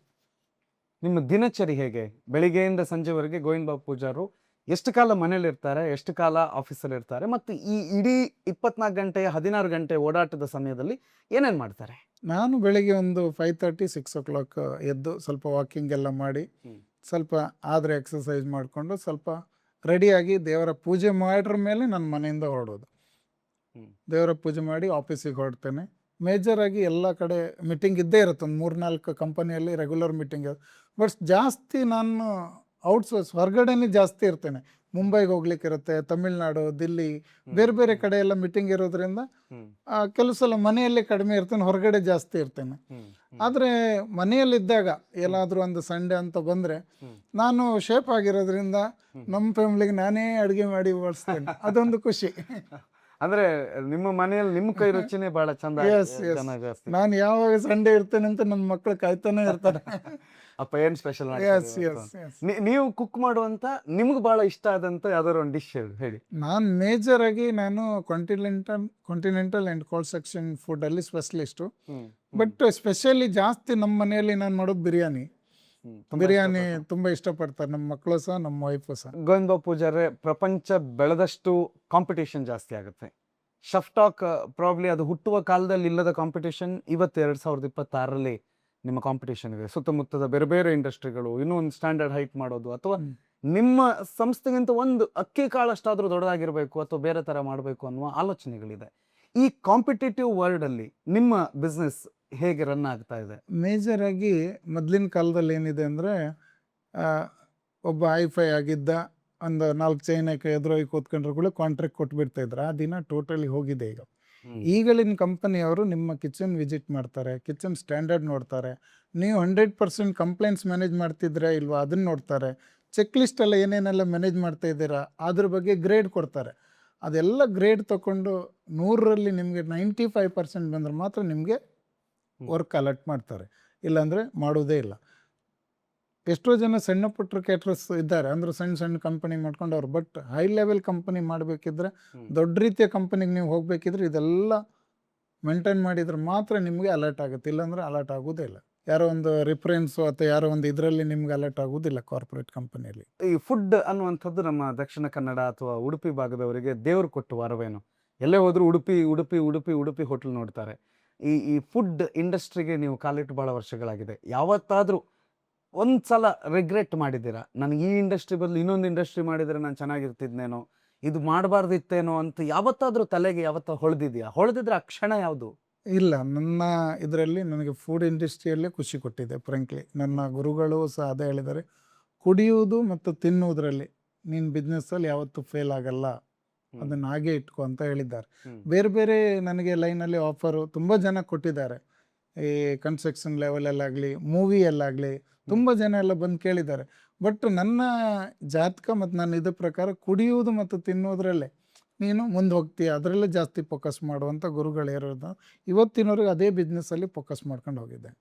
ನಿಮ್ಮ ದಿನಚರಿ ಹೇಗೆ? ಬೆಳಿಗ್ಗೆಯಿಂದ ಸಂಜೆವರೆಗೆ ಗೋವಿಂದ ಬಾಬು ಪೂಜಾರು ಎಷ್ಟು ಕಾಲ ಮನೇಲಿ ಇರ್ತಾರೆ, ಎಷ್ಟು ಕಾಲ ಆಫೀಸಲ್ಲಿ ಇರ್ತಾರೆ, ಮತ್ತು ಈ ಇಡೀ 24 ಗಂಟೆ 16 ಗಂಟೆ ಓಡಾಟದ ಸಮಯದಲ್ಲಿ ಏನೇನು ಮಾಡ್ತಾರೆ? ನಾನು ಬೆಳಿಗ್ಗೆ ಒಂದು 5:30 6 o'clock ಎದ್ದು ಸ್ವಲ್ಪ ವಾಕಿಂಗ್ ಎಲ್ಲ ಮಾಡಿ ಸ್ವಲ್ಪ ಆದರೆ ಎಕ್ಸಸೈಸ್ ಮಾಡಿಕೊಂಡು ಸ್ವಲ್ಪ ರೆಡಿಯಾಗಿ ದೇವರ ಪೂಜೆ ಮಾಡಿರ ಮೇಲೆ ನನ್ನ ಮನೆಯಿಂದ ಹೊರಡೋದು. ದೇವರ ಪೂಜೆ ಮಾಡಿ ಆಫೀಸಿಗೆ ಹೊರಡ್ತೇನೆ. ಮೇಜರಾಗಿ ಎಲ್ಲ ಕಡೆ ಮೀಟಿಂಗ್ ಇದ್ದೇ ಇರುತ್ತೆ. ಒಂದು 3-4 ಕಂಪನಿಯಲ್ಲಿ ರೆಗ್ಯುಲರ್ ಮೀಟಿಂಗ್ ಇರುತ್ತೆ. ಬಟ್ ಜಾಸ್ತಿ ನಾನು ಔಟ್ಸೋರ್ಸ್ ಹೊರಗಡೆನೇ ಜಾಸ್ತಿ ಇರ್ತೇನೆ. ಮುಂಬೈಗೆ ಹೋಗ್ಲಿಕ್ಕಿರುತ್ತೆ, ತಮಿಳ್ನಾಡು, ದಿಲ್ಲಿ, ಬೇರೆ ಬೇರೆ ಕಡೆ ಎಲ್ಲ ಮೀಟಿಂಗ್ ಇರೋದ್ರಿಂದ ಕೆಲವು ಸಲ ಮನೆಯಲ್ಲೇ ಕಡಿಮೆ ಇರ್ತೇನೆ, ಹೊರಗಡೆ ಜಾಸ್ತಿ ಇರ್ತೇನೆ. ಆದರೆ ಮನೆಯಲ್ಲಿದ್ದಾಗ ಎಲ್ಲಾದರೂ ಒಂದು ಸಂಡೇ ಅಂತ ಬಂದರೆ ನಾನು ಶೇಪ್ ಆಗಿರೋದ್ರಿಂದ ನಮ್ಮ ಫ್ಯಾಮಿಲಿಗೆ ನಾನೇ ಅಡುಗೆ ಮಾಡಿ ಬಡಿಸ್ತೇನೆ. ಅದೊಂದು ಖುಷಿ. ಅಂದ್ರೆ ನಿಮ್ಮ ಮನೆಯಲ್ಲಿ ನಿಮ್ಮ ಕೈ ರುಚಿನೇ ಬಹಳ ಚಂದ. ನಾನು ಯಾವಾಗ ಸಂಡೇ ಇರ್ತೇನೆ ಅಂತ ನನ್ನ ಮಕ್ಕಳು ಕಾಯ್ತಾನೆ ಇರ್ತಾರೆ. ಅಪ್ಪ ಏನ್ ಸ್ಪೆಷಲ್ ನೀವು ಕುಕ್ ಮಾಡುವಂತ ನಿಮ್ಗೆ ಬಹಳ ಇಷ್ಟ ಆದಂತ ಯಾವ್ದಾದ್ರು ಒಂದು ಡಿಶ್ ಹೇಳಿ. ನಾನು ಮೇಜರ್ ಆಗಿ ನಾನು continental and cold section food ಅಲ್ಲಿ ಸ್ಪೆಷಲಿಸ್ಟು. ಬಟ್ ಸ್ಪೆಷಲಿ ಜಾಸ್ತಿ ನಮ್ಮ ಮನೆಯಲ್ಲಿ ನಾನು ಮಾಡೋದು ಬಿರಿಯಾನಿ ತುಂಬಾ ಇಷ್ಟಪಡ್ತಾರೆ ನಮ್ಮ ಮಕ್ಕಳು ಸಹ ನಮ್ಮ ವೈಫು ಸಹ. ಗೋವಿಂದ ಬಾಬು ಪೂಜಾರೆ, ಪ್ರಪಂಚ ಬೆಳೆದಷ್ಟು ಕಾಂಪಿಟೇಷನ್ ಜಾಸ್ತಿ ಆಗುತ್ತೆ. ಶಫ್ ಟಾಕ್ ಪ್ರಾಬ್ಲಿ ಅದು ಹುಟ್ಟುವ ಕಾಲದಲ್ಲಿ ಇಲ್ಲದ ಕಾಂಪಿಟೇಷನ್ ಇವತ್ತು 2026ರಲ್ಲಿ ನಿಮ್ಮ ಕಾಂಪಿಟೇಷನ್ ಇದೆ. ಸುತ್ತಮುತ್ತದ ಬೇರೆ ಬೇರೆ ಇಂಡಸ್ಟ್ರಿಗಳು ಇನ್ನೂ ಒಂದು ಸ್ಟ್ಯಾಂಡರ್ಡ್ ಹೈಟ್ ಮಾಡೋದು, ಅಥವಾ ನಿಮ್ಮ ಸಂಸ್ಥೆಗಿಂತ ಒಂದು ಅಕ್ಕಿ ಕಾಳಷ್ಟಾದ್ರೂ ದೊಡ್ಡದಾಗಿರ್ಬೇಕು ಅಥವಾ ಬೇರೆ ತರ ಮಾಡಬೇಕು ಅನ್ನುವ ಆಲೋಚನೆಗಳಿದೆ. ಈ ಕಾಂಪಿಟೇಟಿವ್ ವರ್ಲ್ಡ್ ಅಲ್ಲಿ ನಿಮ್ಮ ಬಿಸ್ನೆಸ್ ಹೇಗೆ ರನ್ ಆಗ್ತಾ ಇದೆ? ಮೇಜರ್ ಆಗಿ ಮೊದಲಿನ ಕಾಲದಲ್ಲಿ ಏನಿದೆ ಅಂದರೆ ಒಬ್ಬ ಹೈಫೈ ಆಗಿದ್ದ ಒಂದು 4 ಚೈನಕ್ಕೆ ಎದುರೋಗಿ ಕೂತ್ಕೊಂಡ್ರು ಕೂಡ ಕಾಂಟ್ರಾಕ್ಟ್ ಕೊಟ್ಬಿಡ್ತಾ ಇದ್ರು. ಆ ದಿನ ಟೋಟಲಿ ಹೋಗಿದೆ. ಈಗಳಿನ ಕಂಪನಿಯವರು ನಿಮ್ಮ ಕಿಚನ್ ವಿಸಿಟ್ ಮಾಡ್ತಾರೆ, ಕಿಚನ್ ಸ್ಟ್ಯಾಂಡರ್ಡ್ ನೋಡ್ತಾರೆ, ನೀವು 100% ಕಂಪ್ಲೇಂಟ್ಸ್ ಮ್ಯಾನೇಜ್ ಮಾಡ್ತಿದ್ರೆ ಇಲ್ವಾ ಅದನ್ನು ನೋಡ್ತಾರೆ, ಚೆಕ್ ಲಿಸ್ಟ್ ಎಲ್ಲ ಏನೇನೆಲ್ಲ ಮ್ಯಾನೇಜ್ ಮಾಡ್ತಾ ಇದ್ದೀರಾ ಅದ್ರ ಬಗ್ಗೆ ಗ್ರೇಡ್ ಕೊಡ್ತಾರೆ. ಅದೆಲ್ಲ ಗ್ರೇಡ್ ತಗೊಂಡು 100ರಲ್ಲಿ ನಿಮಗೆ 95% ಬಂದ್ರೆ ಮಾತ್ರ ನಿಮಗೆ ವರ್ಕ್ ಅಲರ್ಟ್ ಮಾಡ್ತಾರೆ, ಇಲ್ಲಾಂದರೆ ಮಾಡೋದೇ ಇಲ್ಲ. ಎಷ್ಟೋ ಜನ ಸಣ್ಣ ಪುಟ್ಟ ಕೇಟ್ರಸ್ ಇದ್ದಾರೆ, ಅಂದ್ರೆ ಸಣ್ಣ ಸಣ್ಣ ಕಂಪನಿ ಮಾಡ್ಕೊಂಡವ್ರು. ಬಟ್ ಹೈ ಲೆವೆಲ್ ಕಂಪನಿ ಮಾಡಬೇಕಿದ್ರೆ, ದೊಡ್ಡ ರೀತಿಯ ಕಂಪನಿಗೆ ನೀವು ಹೋಗಬೇಕಿದ್ರೆ ಇದೆಲ್ಲ ಮೇಂಟೈನ್ ಮಾಡಿದ್ರೆ ಮಾತ್ರ ನಿಮಗೆ ಅಲರ್ಟ್ ಆಗುತ್ತೆ, ಇಲ್ಲಾಂದ್ರೆ ಅಲರ್ಟ್ ಆಗೋದೇ ಇಲ್ಲ. ಯಾರೋ ಒಂದು ರಿಫರೆನ್ಸು ಅಥವಾ ಯಾರೋ ಒಂದು ಇದರಲ್ಲಿ ನಿಮ್ಗೆ ಅಲರ್ಟ್ ಆಗೋದಿಲ್ಲ ಕಾರ್ಪೊರೇಟ್ ಕಂಪನಿಯಲ್ಲಿ. ಈ ಫುಡ್ ಅನ್ನುವಂಥದ್ದು ನಮ್ಮ ದಕ್ಷಿಣ ಕನ್ನಡ ಅಥವಾ ಉಡುಪಿ ಭಾಗದವರಿಗೆ ದೇವರು ಕೊಟ್ಟು ವರವೇನು. ಎಲ್ಲೇ ಹೋದ್ರು ಉಡುಪಿ ಉಡುಪಿ ಉಡುಪಿ ಉಡುಪಿ ಹೋಟೆಲ್ ನೋಡ್ತಾರೆ. ಈ ಫುಡ್ ಇಂಡಸ್ಟ್ರಿಗೆ ನೀವು ಕಾಲಿಟ್ಟು ಭಾಳ ವರ್ಷಗಳಾಗಿದೆ. ಯಾವತ್ತಾದರೂ ಒಂದ್ಸಲ ರಿಗ್ರೆಟ್ ಮಾಡಿದ್ದೀರಾ, ನನಗೆ ಈ ಇಂಡಸ್ಟ್ರಿ ಬದಲು ಇನ್ನೊಂದು ಇಂಡಸ್ಟ್ರಿ ಮಾಡಿದರೆ ನಾನು ಚೆನ್ನಾಗಿರ್ತಿದ್ನೇನೋ, ಇದು ಮಾಡಬಾರ್ದಿತ್ತೇನೋ ಅಂತ ಯಾವತ್ತಾದರೂ ತಲೆಗೆ ಹೊಳೆದಿದೆಯಾ? ಹೊಳೆದಿದ್ರೆ ಆ ಕ್ಷಣ ಯಾವುದು? ಇಲ್ಲ, ನನ್ನ ಇದರಲ್ಲಿ ನನಗೆ ಫುಡ್ ಇಂಡಸ್ಟ್ರಿಯಲ್ಲೇ ಖುಷಿ ಕೊಟ್ಟಿದೆ. ಫ್ರಾಂಕ್ಲಿ ನನ್ನ ಗುರುಗಳು ಸಹ ಅದೇ ಹೇಳಿದ್ದಾರೆ, ಕುಡಿಯುವುದು ಮತ್ತು ತಿನ್ನುವುದರಲ್ಲಿ ನೀನು ಬಿಸ್ನೆಸ್ಸಲ್ಲಿ ಯಾವತ್ತೂ ಫೇಲ್ ಆಗಲ್ಲ, ಅದನ್ನು ಹಾಗೆ ಇಟ್ಕೊ ಅಂತ ಹೇಳಿದ್ದಾರೆ. ಬೇರೆ ಬೇರೆ ನನಗೆ ಲೈನಲ್ಲಿ ಆಫರು ತುಂಬ ಜನ ಕೊಟ್ಟಿದ್ದಾರೆ. ಈ ಕನ್ಸ್ಟ್ರಕ್ಷನ್ ಲೆವೆಲಲ್ಲಾಗಲಿ, ಮೂವಿಯಲ್ಲಾಗಲಿ ತುಂಬ ಜನ ಎಲ್ಲ ಬಂದು ಕೇಳಿದ್ದಾರೆ. ಬಟ್ ನನ್ನ ಜಾತಕ ಮತ್ತು ನನ್ನ ಇದ್ರ ಪ್ರಕಾರ ಕುಡಿಯುವುದು ಮತ್ತು ತಿನ್ನುವುದರಲ್ಲೇ ನೀನು ಮುಂದೆ ಹೋಗ್ತೀಯ, ಅದರಲ್ಲೇ ಜಾಸ್ತಿ ಫೋಕಸ್ ಮಾಡುವಂಥ ಗುರುಗಳು ಇರೋದು. ಇವತ್ತಿನವರೆಗೆ ಅದೇ ಬಿಸ್ನೆಸ್ಸಲ್ಲಿ ಫೋಕಸ್ ಮಾಡ್ಕೊಂಡು ಹೋಗಿದ್ದೆ.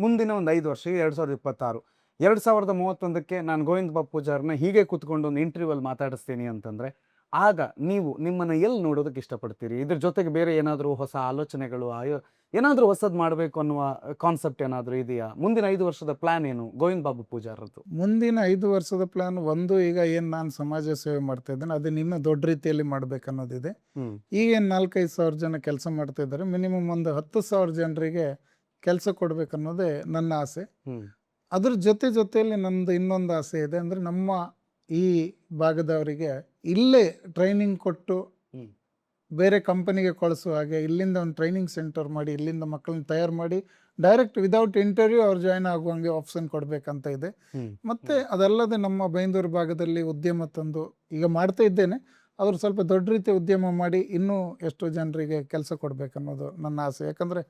ಮುಂದಿನ ಒಂದು 5 ವರ್ಷ 2026 2031ಕ್ಕೆ ನಾನು ಗೋವಿಂದ ಬಾಬು ಪೂಜಾರನ್ನ ಹೀಗೆ ಕೂತ್ಕೊಂಡು ಒಂದು ಇಂಟರ್ವ್ಯೂವಲ್ಲಿ ಮಾತಾಡಿಸ್ತೀನಿ ಅಂತಂದರೆ, ಆಗ ನೀವು ನಿಮ್ಮನ್ನು ಎಲ್ಲಿ ನೋಡೋದಕ್ಕೆ ಇಷ್ಟಪಡ್ತೀರಿ? ಇದ್ರ ಜೊತೆಗೆ ಬೇರೆ ಏನಾದರೂ ಹೊಸ ಆಲೋಚನೆಗಳು, ಏನಾದರೂ ಹೊಸದು ಮಾಡಬೇಕು ಅನ್ನುವ ಕಾನ್ಸೆಪ್ಟ್ ಏನಾದರೂ ಇದೆಯಾ? ಮುಂದಿನ 5 ವರ್ಷದ ಪ್ಲಾನ್ ಏನು ಗೋವಿಂದ ಬಾಬು ಪೂಜಾರದ್ದು? ಮುಂದಿನ 5 ವರ್ಷದ ಪ್ಲಾನ್ ಒಂದು, ಈಗ ಏನು ನಾನು ಸಮಾಜ ಸೇವೆ ಮಾಡ್ತಾ ಇದ್ದೇನೆ ಅದನ್ನ ಇನ್ನೂ ದೊಡ್ಡ ರೀತಿಯಲ್ಲಿ ಮಾಡ್ಬೇಕನ್ನೋದಿದೆ. ಈಗ ಏನು 4-5 ಸಾವಿರ ಜನ ಕೆಲಸ ಮಾಡ್ತಾ ಇದ್ದಾರೆ, ಮಿನಿಮಮ್ ಒಂದು 10,000 ಜನರಿಗೆ ಕೆಲಸ ಕೊಡ್ಬೇಕನ್ನೋದೇ ನನ್ನ ಆಸೆ. ಅದ್ರ ಜೊತೆಯಲ್ಲಿ ನಂದು ಇನ್ನೊಂದು ಆಸೆ ಇದೆ, ಅಂದರೆ ನಮ್ಮ ಈ ಭಾಗದವರಿಗೆ ಇಲ್ಲೇ ಟ್ರೈನಿಂಗ್ ಕೊಟ್ಟು ಬೇರೆ ಕಂಪನಿಗೆ ಕಳಿಸುವ ಹಾಗೆ ಇಲ್ಲಿಂದ ಒಂದು ಟ್ರೈನಿಂಗ್ ಸೆಂಟರ್ ಮಾಡಿ ಇಲ್ಲಿಂದ ಮಕ್ಕಳನ್ನ ತಯಾರು ಮಾಡಿ ಡೈರೆಕ್ಟ್ ವಿದೌಟ್ ಇಂಟರ್ವ್ಯೂ ಅವ್ರು ಜಾಯ್ನ್ ಆಗುವಂಗೆ ಆಪ್ಷನ್ ಕೊಡಬೇಕಂತ ಇದೆ. ಮತ್ತು ಅದಲ್ಲದೆ ನಮ್ಮ ಬೈಂದೂರು ಭಾಗದಲ್ಲಿ ಉದ್ಯಮ ತಂದು ಈಗ ಮಾಡ್ತಾ ಇದ್ದೇನೆ, ಅವರು ಸ್ವಲ್ಪ ದೊಡ್ಡ ರೀತಿಯ ಉದ್ಯಮ ಮಾಡಿ ಇನ್ನೂ ಎಷ್ಟೋ ಜನರಿಗೆ ಕೆಲಸ ಕೊಡಬೇಕನ್ನೋದು ನನ್ನ ಆಸೆ. ಯಾಕಂದರೆ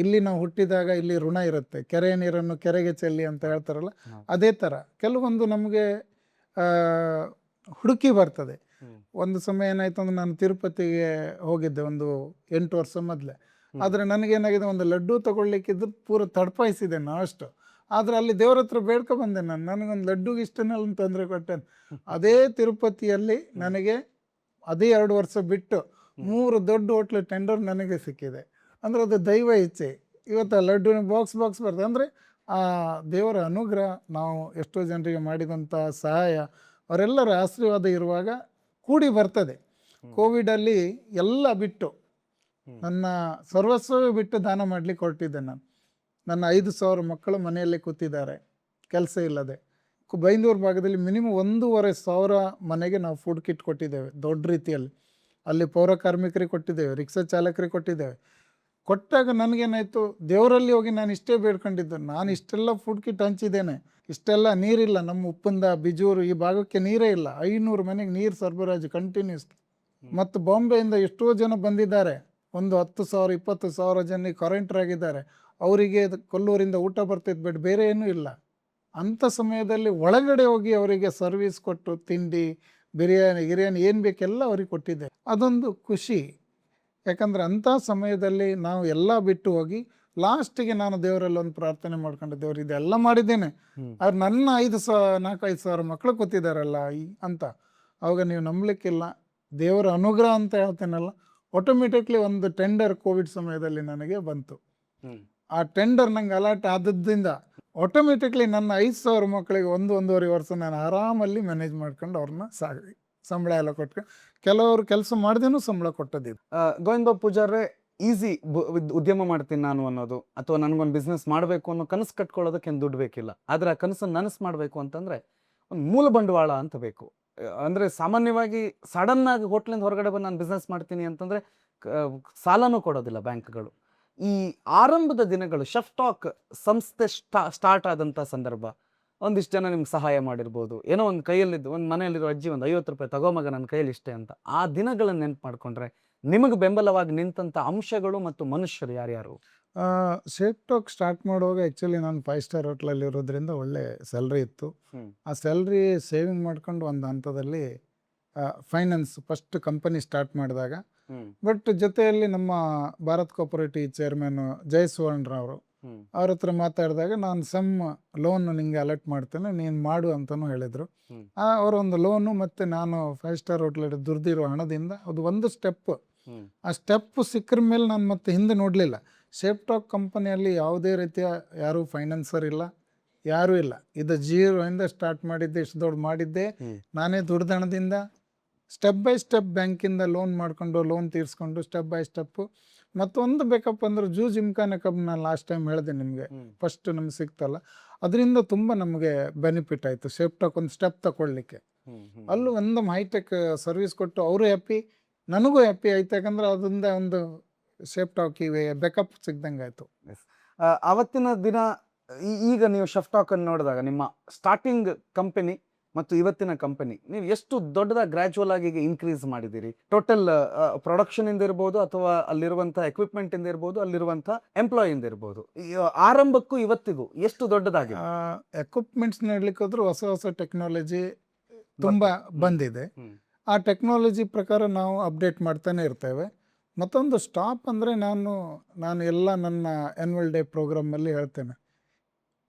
ಇಲ್ಲಿ ನಾವು ಹುಟ್ಟಿದಾಗ ಇಲ್ಲಿ ಋಣ ಇರುತ್ತೆ, ಕೆರೆಯ ನೀರನ್ನು ಕೆರೆಗೆ ಚೆಲ್ಲಿ ಅಂತ ಹೇಳ್ತಾರಲ್ಲ, ಅದೇ ಥರ ಕೆಲವೊಂದು ನಮಗೆ ಹುಡುಕಿ ಬರ್ತದೆ. ಒಂದು ಸಮಯ ಏನಾಯ್ತು ಅಂದರೆ ನಾನು ತಿರುಪತಿಗೆ ಹೋಗಿದ್ದೆ ಒಂದು 8 ವರ್ಷ ಮೊದಲೇ. ಆದರೆ ನನಗೇನಾಗಿದೆ, ಒಂದು ಲಡ್ಡು ತಗೊಳ್ಲಿಕ್ಕಿದ್ದು ಪೂರ ತಡ್ಪಾಯಿಸಿದೆ ನಾನು ಅಷ್ಟು. ಆದರೆ ಅಲ್ಲಿ ದೇವ್ರ ಹತ್ರ ಬೇಡ್ಕೊ ಬಂದೆ, ನನಗೊಂದು ಲಡ್ಡುಗೆ ಇಷ್ಟನ್ನೆಲ್ಲ ತೊಂದರೆ ಕೊಟ್ಟೆ. ಅದೇ ತಿರುಪತಿಯಲ್ಲಿ ನನಗೆ ಅದೇ 2 ವರ್ಷ ಬಿಟ್ಟು 3 ದೊಡ್ಡ ಹೋಟ್ಲು ಟೆಂಡರ್ ನನಗೆ ಸಿಕ್ಕಿದೆ. ಅಂದರೆ ಅದು ದೈವ ಇಚ್ಛೆ. ಇವತ್ತು ಆ ಲಡ್ಡುನ ಬಾಕ್ಸ್ ಬರ್ತದೆ. ಅಂದರೆ ಆ ದೇವರ ಅನುಗ್ರಹ, ನಾವು ಎಷ್ಟೋ ಜನರಿಗೆ ಮಾಡಿದಂಥ ಸಹಾಯ, ಅವರೆಲ್ಲರ ಆಶೀರ್ವಾದ ಇರುವಾಗ ಕೂಡಿ ಬರ್ತದೆ. ಕೋವಿಡಲ್ಲಿ ಎಲ್ಲ ಬಿಟ್ಟು, ನನ್ನ ಸರ್ವಸ್ವವೇ ಬಿಟ್ಟು ದಾನ ಮಾಡಲಿಕ್ಕೆ ಹೊರಟಿದ್ದೆ ನಾನು. ನನ್ನ 5,000 ಮಕ್ಕಳು ಮನೆಯಲ್ಲೇ ಕೂತಿದ್ದಾರೆ, ಕೆಲಸ ಇಲ್ಲದೆ. ಬೈಂದೂರು ಭಾಗದಲ್ಲಿ ಮಿನಿಮಮ್ 1,500 ಮನೆಗೆ ನಾವು ಫುಡ್ ಕಿಟ್ ಕೊಟ್ಟಿದ್ದೇವೆ ದೊಡ್ಡ ರೀತಿಯಲ್ಲಿ. ಅಲ್ಲಿ ಪೌರ ಕಾರ್ಮಿಕರಿಗೆ ಕೊಟ್ಟಿದ್ದೇವೆ, ರಿಕ್ಷಾ ಚಾಲಕರಿಗೆ ಕೊಟ್ಟಿದ್ದೇವೆ. ಕೊಟ್ಟಾಗ ನನಗೇನಾಯಿತು, ದೇವರಲ್ಲಿ ಹೋಗಿ ನಾನು ಇಷ್ಟೇ ಬೇಡ್ಕೊಂಡಿದ್ದು, ನಾನು ಇಷ್ಟೆಲ್ಲ ಫುಡ್ ಕಿಟ್ ಹಂಚಿದ್ದೇನೆ, ಇಷ್ಟೆಲ್ಲ ನೀರಿಲ್ಲ, ನಮ್ಮ ಉಪ್ಪಂದ ಬಿಜೂರು ಈ ಭಾಗಕ್ಕೆ ನೀರೇ ಇಲ್ಲ. 500 ಮನೆಗೆ ನೀರು ಸರಬರಾಜು ಕಂಟಿನ್ಯೂಸ್. ಮತ್ತು ಬಾಂಬೆಯಿಂದ ಎಷ್ಟೋ ಜನ ಬಂದಿದ್ದಾರೆ, ಒಂದು 10,000 20,000 ಜನ ಕರೆಂಟ್ರಾಗಿದ್ದಾರೆ. ಅವರಿಗೆ ಕೊಲ್ಲೂರಿಂದ ಊಟ ಬರ್ತಿದ್ದು ಬಿಟ್ಟು ಬೇರೆ ಏನೂ ಇಲ್ಲ. ಅಂಥ ಸಮಯದಲ್ಲಿ ಒಳಗಡೆ ಹೋಗಿ ಅವರಿಗೆ ಸರ್ವಿಸ್ ಕೊಟ್ಟು, ತಿಂಡಿ, ಗಿರಿಯಾನಿ ಏನು ಬೇಕೆಲ್ಲ ಅವ್ರಿಗೆ ಕೊಟ್ಟಿದ್ದೆ. ಅದೊಂದು ಖುಷಿ. ಯಾಕಂದರೆ ಅಂಥ ಸಮಯದಲ್ಲಿ ನಾವು ಎಲ್ಲ ಬಿಟ್ಟು ಹೋಗಿ ಲಾಸ್ಟಿಗೆ ನಾನು ದೇವರಲ್ಲಿ ಒಂದು ಪ್ರಾರ್ಥನೆ ಮಾಡ್ಕೊಂಡು, ದೇವ್ರು ಇದೆಲ್ಲ ಮಾಡಿದ್ದೇನೆ, ಆದ್ರೆ ನನ್ನ 4-5 ಸಾವಿರ ಮಕ್ಕಳು ಕೂತಿದ್ದಾರಲ್ಲ ಅಂತ. ಅವಾಗ ನೀವು ನಂಬಲಿಕ್ಕಿಲ್ಲ, ದೇವರ ಅನುಗ್ರಹ ಅಂತ ಹೇಳ್ತೇನಲ್ಲ, ಆಟೋಮೆಟಿಕ್ಲಿ ಒಂದು ಟೆಂಡರ್ ಕೋವಿಡ್ ಸಮಯದಲ್ಲಿ ನನಗೆ ಬಂತು. ಆ ಟೆಂಡರ್ ನಂಗೆ ಅಲರ್ಟ್ ಆದದ್ದಿಂದ ಆಟೋಮೆಟಿಕ್ಲಿ ನನ್ನ 5,000 ಮಕ್ಕಳಿಗೆ 1-1.5 ವರ್ಷ ನಾನು ಆರಾಮಲ್ಲಿ ಮ್ಯಾನೇಜ್ ಮಾಡ್ಕೊಂಡು ಅವ್ರನ್ನ ಸಂಬಳ ಎಲ್ಲ ಕೊಟ್ಕೊಂಡು, ಕೆಲವರು ಕೆಲಸ ಮಾಡ್ದೇನೂ ಸಂಬಳ ಕೊಟ್ಟದಿದ್ದು. ಗೋವಿಂದ ಬಾಬು ಪೂಜಾರ್ರೆ, ಈಸಿ ಉದ್ಯಮ ಮಾಡ್ತೀನಿ ನಾನು ಅನ್ನೋದು, ಅಥವಾ ನನಗೊಂದು ಬಿಸ್ನೆಸ್ ಮಾಡಬೇಕು ಅನ್ನೋ ಕನಸು ಕಟ್ಕೊಳ್ಳೋದಕ್ಕೆ ಏನು ದುಡ್ಡು ಬೇಕಿಲ್ಲ. ಆದರೆ ಆ ಕನಸನ್ನು ನನಸು ಮಾಡಬೇಕು ಅಂತಂದರೆ ಒಂದು ಮೂಲ ಬಂಡವಾಳ ಅಂತ ಬೇಕು. ಅಂದರೆ ಸಾಮಾನ್ಯವಾಗಿ ಸಡನ್ನಾಗಿ ಹೋಟ್ಲಿಂದ ಹೊರಗಡೆ ಬಂದು ನಾನು ಬಿಸ್ನೆಸ್ ಮಾಡ್ತೀನಿ ಅಂತಂದರೆ ಸಾಲನೂ ಕೊಡೋದಿಲ್ಲ ಬ್ಯಾಂಕ್ಗಳು. ಈ ಆರಂಭದ ದಿನಗಳು ಶೆಫ್ ಟಾಕ್ ಸಂಸ್ಥೆ ಸ್ಟಾರ್ಟ್ ಆದಂಥ ಸಂದರ್ಭ, ಒಂದಿಷ್ಟು ಜನ ನಿಮ್ಗೆ ಸಹಾಯ ಮಾಡಿರ್ಬೋದು, ಏನೋ ಒಂದು ಕೈಯಲ್ಲಿದ್ದು, ಒಂದು ಮನೆಯಲ್ಲಿರೋ ಅಜ್ಜಿ ಒಂದು 50 ರೂಪಾಯಿ ತಗೋಮಗ ನನ್ನ ಕೈಯಲ್ಲಿ ಇಷ್ಟೇ ಅಂತ. ಆ ದಿನಗಳನ್ನು ನೆನ್ಪು ಮಾಡ್ಕೊಂಡ್ರೆ ನಿಮಗೆ ಬೆಂಬಲವಾಗಿ ನಿಂತಹ ಅಂಶಗಳು ಮತ್ತು ಮನುಷ್ಯರು ಯಾರ್ಯಾರು? ಶೇಪ್ ಟಾಕ್ ಸ್ಟಾರ್ಟ್ ಮಾಡುವಾಗ ಆ್ಯಕ್ಚುಲಿ ನಾನು 5 ಸ್ಟಾರ್ ಹೋಟ್ಲಲ್ಲಿ ಇರೋದ್ರಿಂದ ಒಳ್ಳೆ ಸ್ಯಾಲ್ರಿ ಇತ್ತು. ಆ ಸ್ಯಾಲ್ರಿ ಸೇವಿಂಗ್ ಮಾಡ್ಕೊಂಡು ಒಂದು ಹಂತದಲ್ಲಿ ಫೈನಾನ್ಸ್ ಫಸ್ಟ್ ಕಂಪನಿ ಸ್ಟಾರ್ಟ್ ಮಾಡಿದಾಗ, ಬಟ್ ಜೊತೆಯಲ್ಲಿ ನಮ್ಮ ಭಾರತ್ ಕೋಪರೇಟಿವ್ ಚೇರ್ಮನ್ ಜಯಸುವರ್ಣರವರು ಅವ್ರ ಹತ್ರ ಮಾತಾಡಿದಾಗ, ನಾನು ಸಮ್ ಲೋನ್ ನಿಂಗೆ ಅಲರ್ಟ್ ಮಾಡ್ತೇನೆ, ನೀನು ಮಾಡು ಅಂತಲೂ ಹೇಳಿದರು. ಅವರೊಂದು ಲೋನು ಮತ್ತು ನಾನು 5 ಸ್ಟಾರ್ ಹೋಟ್ಲಲ್ಲಿ ದುಡ್ದಿರೋ ಹಣದಿಂದ ಅದು ಒಂದು ಸ್ಟೆಪ್, ಆ ಸ್ಟೆಪ್ ಸಿಕ್ಕರ ಮೇಲೆ ನಾನು ಮತ್ತೆ ಹಿಂದೆ ನೋಡಲಿಲ್ಲ. ಶೇಪ್ ಟಾಕ್ ಕಂಪನಿಯಲ್ಲಿ ಯಾವುದೇ ರೀತಿಯ ಯಾರೂ ಫೈನಾನ್ಸರ್ ಇಲ್ಲ, ಯಾರೂ ಇಲ್ಲ. ಇದು 0ಇಂದ ಸ್ಟಾರ್ಟ್ ಮಾಡಿದ್ದೆ, ಇಷ್ಟು ದೊಡ್ಡ ಮಾಡಿದ್ದೆ ನಾನೇ ದುಡ್ದಣದಿಂದ. ಸ್ಟೆಪ್ ಬೈ ಸ್ಟೆಪ್ ಬ್ಯಾಂಕಿಂದ ಲೋನ್ ಮಾಡಿಕೊಂಡು, ಲೋನ್ ತೀರಿಸ್ಕೊಂಡು ಸ್ಟೆಪ್ ಬೈ ಸ್ಟೆಪ್ಪು. ಮತ್ತೊಂದು ಬೇಕಪ್ಪ ಅಂದ್ರೆ ಜಿಮ್ಖಾನ ಕಬ್ ನಾನು ಲಾಸ್ಟ್ ಟೈಮ್ ಹೇಳಿದೆ ನಿಮಗೆ, ಫಸ್ಟ್ ನಮ್ಗೆ ಸಿಕ್ತಲ್ಲ, ಅದರಿಂದ ತುಂಬ ನಮಗೆ ಬೆನಿಫಿಟ್ ಆಯಿತು ಶೇಪ್ ಟಾಕ್ ಒಂದು ಸ್ಟೆಪ್ ತಗೊಳ್ಲಿಕ್ಕೆ. ಅಲ್ಲೂ ಒಂದು ಹೈಟೆಕ್ ಸರ್ವಿಸ್ ಕೊಟ್ಟು ಅವರು ಹ್ಯಾಪಿ, ನನಗೂ ಹ್ಯಾಪಿ ಆಯ್ತು. ಯಾಕಂದ್ರೆ ಅದರಿಂದ ಒಂದು ಶೇಪ್ ಟಾಕ್ ಇವೆ ಬೆಕಪ್ ಸಿಗ್ದಂಗೆ ಆಯಿತು. ಆವತ್ತಿನ ದಿನ ಈಗ ನೀವು ಶೆಫ್ ಟಾಕನ್ನು ನೋಡಿದಾಗ ನಿಮ್ಮ ಸ್ಟಾರ್ಟಿಂಗ್ ಕಂಪನಿ ಮತ್ತು ಇವತ್ತಿನ ಕಂಪನಿ ನೀವು ಎಷ್ಟು ದೊಡ್ಡದಾಗಿ ಗ್ರ್ಯಾಜುವಲ್ ಆಗಿ ಇನ್ಕ್ರೀಸ್ ಮಾಡಿದ್ದೀರಿ? ಟೋಟಲ್ ಪ್ರೊಡಕ್ಷನ್ ಇಂದ ಇರ್ಬೋದು, ಅಥವಾ ಅಲ್ಲಿರುವಂಥ ಎಕ್ವಿಪ್ಮೆಂಟ್ ಇಂದ ಇರ್ಬೋದು, ಅಲ್ಲಿರುವಂಥ ಎಂಪ್ಲಾಯಿ ಇಂದ ಇರ್ಬೋದು, ಆರಂಭಕ್ಕೂ ಇವತ್ತಿಗೂ ಎಷ್ಟು ದೊಡ್ಡದಾಗಿದೆ? ಎಕ್ವಿಪ್ಮೆಂಟ್ಸ್ ನೋಡ್ಲಿಕ್ಕೆ ಹೋದ್ರೆ ಹೊಸ ಹೊಸ ಟೆಕ್ನಾಲಜಿ ತುಂಬ ಬಂದಿದೆ. ಆ ಟೆಕ್ನಾಲಜಿ ಪ್ರಕಾರ ನಾವು ಅಪ್ಡೇಟ್ ಮಾಡ್ತಾನೆ ಇರ್ತೇವೆ. ಮತ್ತೊಂದು ಸ್ಟಾಪ್ ಅಂದರೆ ನಾನು ಎಲ್ಲ ನನ್ನ ಆ್ಯನ್ಯುವಲ್ ಡೇ ಪ್ರೋಗ್ರಾಮಲ್ಲಿ ಹೇಳ್ತೇನೆ,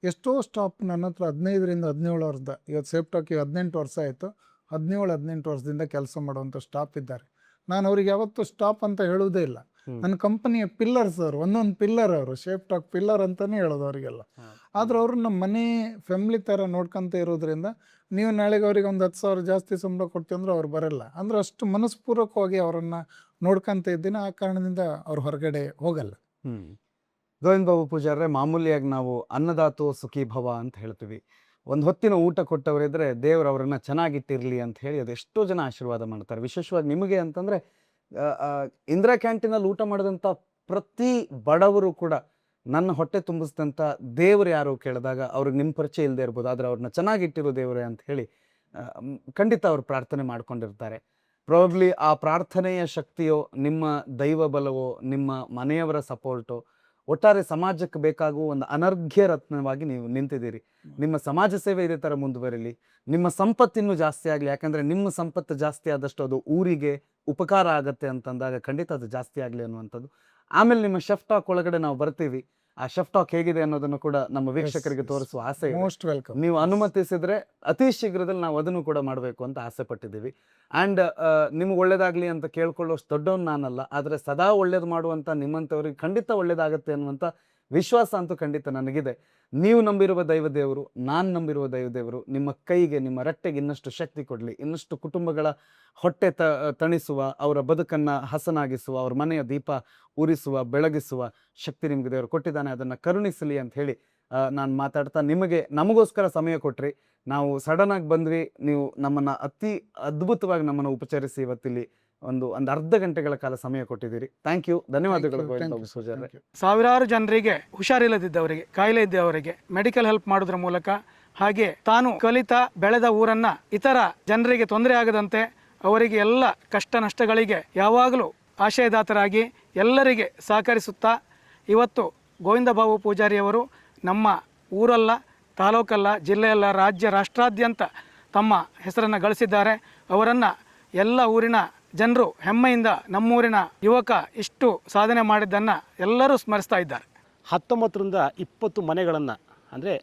ಎಷ್ಟೋ ಸ್ಟಾಪ್ ನನ್ನ ಹತ್ರ 15ರಿಂದ 17 ವರ್ಷದ, ಇವತ್ತು ಶೇಪ್ ಟಾಕ್ 18 ವರ್ಷ ಆಯಿತು, 17-18 ವರ್ಷದಿಂದ ಕೆಲಸ ಮಾಡುವಂಥ ಸ್ಟಾಪ್ ಇದ್ದಾರೆ. ನಾನು ಅವ್ರಿಗೆ ಯಾವತ್ತೂ ಸ್ಟಾಪ್ ಅಂತ ಹೇಳುವುದೇ ಇಲ್ಲ. ನನ್ನ ಕಂಪನಿಯ ಪಿಲ್ಲರ್ಸ್ ಅವರು, ಒಂದೊಂದು ಪಿಲ್ಲರ್ ಅವರು, ಶೇಪ್ ಟಾಕ್ ಪಿಲ್ಲರ್ ಅಂತಲೇ ಹೇಳೋದು ಅವರಿಗೆಲ್ಲ. ಆದ್ರೆ ಅವರು ನಮ್ಮ ಮನೆ ಫ್ಯಾಮಿಲಿ ಥರ ನೋಡ್ಕೊತ ಇರೋದ್ರಿಂದ, ನೀವು ನಾಳೆಗೆ ಅವ್ರಿಗೆ ಒಂದು 10,000 ಜಾಸ್ತಿ ಸಂಬಳ ಕೊಡ್ತೀವಿ ಅಂದ್ರೆ ಅವ್ರು ಬರಲ್ಲ. ಅಂದರೆ ಅಷ್ಟು ಮನಸ್ಪೂರ್ವಕವಾಗಿ ಅವರನ್ನು ನೋಡ್ಕೊತ ಇದ್ದೀನಿ. ಆ ಕಾರಣದಿಂದ ಅವ್ರು ಹೊರಗಡೆ ಹೋಗಲ್ಲ. ಗೋವಿಂದ ಬಾಬು ಪೂಜಾರ್ರೆ, ಮಾಮೂಲಿಯಾಗಿ ನಾವು ಅನ್ನದಾತೋ ಸುಖಿ ಭವ ಅಂತ ಹೇಳ್ತೀವಿ. ಒಂದು ಹೊತ್ತಿನ ಊಟ ಕೊಟ್ಟವರಿದ್ರೆ ದೇವರು ಅವರನ್ನ ಚೆನ್ನಾಗಿಟ್ಟಿರಲಿ ಅಂತ ಹೇಳಿ ಅದೆಷ್ಟೋ ಜನ ಆಶೀರ್ವಾದ ಮಾಡ್ತಾರೆ. ವಿಶೇಷವಾಗಿ ನಿಮಗೆ ಅಂತಂದರೆ, ಇಂದಿರಾ ಕ್ಯಾಂಟೀನಲ್ಲಿ ಊಟ ಮಾಡಿದಂಥ ಪ್ರತಿ ಬಡವರು ಕೂಡ ನನ್ನ ಹೊಟ್ಟೆ ತುಂಬಿಸಿದಂಥ ದೇವರು ಯಾರು ಕೇಳಿದಾಗ ಅವ್ರಿಗೆ ನಿಮ್ಮ ಪರಿಚಯ ಇಲ್ಲದೆ ಇರ್ಬೋದು, ಆದರೆ ಅವ್ರನ್ನ ಚೆನ್ನಾಗಿಟ್ಟಿರೋ ದೇವರೇ ಅಂತ ಹೇಳಿ ಖಂಡಿತ ಅವ್ರು ಪ್ರಾರ್ಥನೆ ಮಾಡ್ಕೊಂಡಿರ್ತಾರೆ. ಪ್ರಾಬಬ್ಲಿ ಆ ಪ್ರಾರ್ಥನೆಯ ಶಕ್ತಿಯೋ, ನಿಮ್ಮ ದೈವ ಬಲವೋ, ನಿಮ್ಮ ಮನೆಯವರ ಸಪೋರ್ಟೋ, ಒಟ್ಟಾರೆ ಸಮಾಜಕ್ಕೆ ಬೇಕಾಗುವ ಒಂದು ಅನರ್ಘ್ಯ ರತ್ನವಾಗಿ ನೀವು ನಿಂತಿದ್ದೀರಿ. ನಿಮ್ಮ ಸಮಾಜ ಸೇವೆ ಇದೇ ಥರ ಮುಂದುವರಿಲಿ, ನಿಮ್ಮ ಸಂಪತ್ತಿನ್ನೂ ಜಾಸ್ತಿ ಆಗಲಿ. ಯಾಕಂದರೆ ನಿಮ್ಮ ಸಂಪತ್ತು ಜಾಸ್ತಿ ಆದಷ್ಟು ಅದು ಊರಿಗೆ ಉಪಕಾರ ಆಗತ್ತೆ ಅಂತಂದಾಗ ಖಂಡಿತ ಅದು ಜಾಸ್ತಿ ಆಗಲಿ ಅನ್ನುವಂಥದ್ದು ಆಮೇಲೆ ನಿಮ್ಮ ಶೆಫ್ ಟಾಕ್ ಒಳಗಡೆ ನಾವು ಬರ್ತೀವಿ. ಆ ಶೆಫ್ ಟಾಕ್ ಹೇಗಿದೆ ಅನ್ನೋದನ್ನು ಕೂಡ ನಮ್ಮ ವೀಕ್ಷಕರಿಗೆ ತೋರಿಸುವ ಆಸೆ ಇದೆ. Most welcome. ನೀವು ಅನುಮತಿಸಿದ್ರೆ ಅತಿ ಶೀಘ್ರದಲ್ಲಿ ನಾವು ಅದನ್ನು ಕೂಡ ಮಾಡಬೇಕು ಅಂತ ಆಸೆ ಪಟ್ಟಿದ್ದೀವಿ. ಆ್ಯಂಡ್ ನಿಮ್ಗೆ ಒಳ್ಳೇದಾಗಲಿ ಅಂತ ಕೇಳ್ಕೊಳ್ಳೋಷ್ಟು ದೊಡ್ಡವನು ನಾನಲ್ಲ, ಆದರೆ ಸದಾ ಒಳ್ಳೇದು ಮಾಡುವಂಥ ನಿಮ್ಮಂಥವ್ರಿಗೆ ಖಂಡಿತ ಒಳ್ಳೇದಾಗತ್ತೆ ಅನ್ನುವಂಥ ವಿಶ್ವಾಸ ಅಂತೂ ಖಂಡಿತ ನನಗಿದೆ. ನೀವು ನಂಬಿರುವ ದೈವದೇವರು, ನಾನು ನಂಬಿರುವ ದೈವದೇವರು ನಿಮ್ಮ ಕೈಗೆ, ನಿಮ್ಮ ರಟ್ಟೆಗೆ ಇನ್ನಷ್ಟು ಶಕ್ತಿ ಕೊಡಲಿ, ಇನ್ನಷ್ಟು ಕುಟುಂಬಗಳ ಹೊಟ್ಟೆ ತಣಿಸುವ, ಅವರ ಬದುಕನ್ನು ಹಸನಾಗಿಸುವ, ಅವ್ರ ಮನೆಯ ದೀಪ ಉರಿಸುವ, ಬೆಳಗಿಸುವ ಶಕ್ತಿ ನಿಮ್ಗೆ ದೇವರು ಕೊಟ್ಟಿದ್ದಾನೆ. ಅದನ್ನು ಕರುಣಿಸಲಿ ಅಂತ ಹೇಳಿ ನಾನು ಮಾತಾಡ್ತಾ, ನಮಗೋಸ್ಕರ ಸಮಯ ಕೊಟ್ರಿ. ನಾವು ಸಡನ್ ಆಗಿ ಬಂದ್ವಿ, ನೀವು ನಮ್ಮನ್ನು ಅತಿ ಅದ್ಭುತವಾಗಿ ನಮ್ಮನ್ನು ಉಪಚರಿಸಿ ಇವತ್ತಿಲ್ಲಿ ಒಂದು ಅರ್ಧ ಗಂಟೆಗಳ ಕಾಲ ಸಮಯ ಕೊಟ್ಟಿದ್ದೀರಿ. ಥ್ಯಾಂಕ್ ಯು, ಧನ್ಯವಾದಗಳು ಗೋವಿಂದ ಬಾಬು ಪೂಜಾರಿ. ಸಾವಿರಾರು ಜನರಿಗೆ, ಹುಷಾರಿಲ್ಲದಿದ್ದವರಿಗೆ, ಕಾಯಿಲೆ ಇದ್ದವರಿಗೆ ಮೆಡಿಕಲ್ ಹೆಲ್ಪ್ ಮಾಡೋದ್ರ ಮೂಲಕ, ಹಾಗೆ ತಾನು ಕಲಿತ ಬೆಳೆದ ಊರನ್ನ ಇತರ ಜನರಿಗೆ ತೊಂದರೆ ಆಗದಂತೆ, ಅವರಿಗೆ ಎಲ್ಲ ಕಷ್ಟ ನಷ್ಟಗಳಿಗೆ ಯಾವಾಗಲೂ ಆಶಯದಾತರಾಗಿ ಎಲ್ಲರಿಗೆ ಸಹಕರಿಸುತ್ತಾ, ಇವತ್ತು ಗೋವಿಂದ ಬಾಬು ಪೂಜಾರಿಯವರು ನಮ್ಮ ಊರಲ್ಲ, ತಾಲೂಕಲ್ಲ, ಜಿಲ್ಲೆಯಲ್ಲ, ರಾಜ್ಯ ರಾಷ್ಟ್ರಾದ್ಯಂತ ತಮ್ಮ ಹೆಸರನ್ನು ಗಳಿಸಿದ್ದಾರೆ. ಅವರನ್ನು ಎಲ್ಲ ಊರಿನ ಜನರು ಹೆಮ್ಮೆಯಿಂದ ನಮ್ಮೂರಿನ ಯುವಕ ಇಷ್ಟು ಸಾಧನೆ ಮಾಡಿದ್ದನ್ನು ಎಲ್ಲರೂ ಸ್ಮರಿಸ್ತಾ ಇದ್ದಾರೆ. 19ರಿಂದ 20 ಮನೆಗಳನ್ನು, ಅಂದರೆ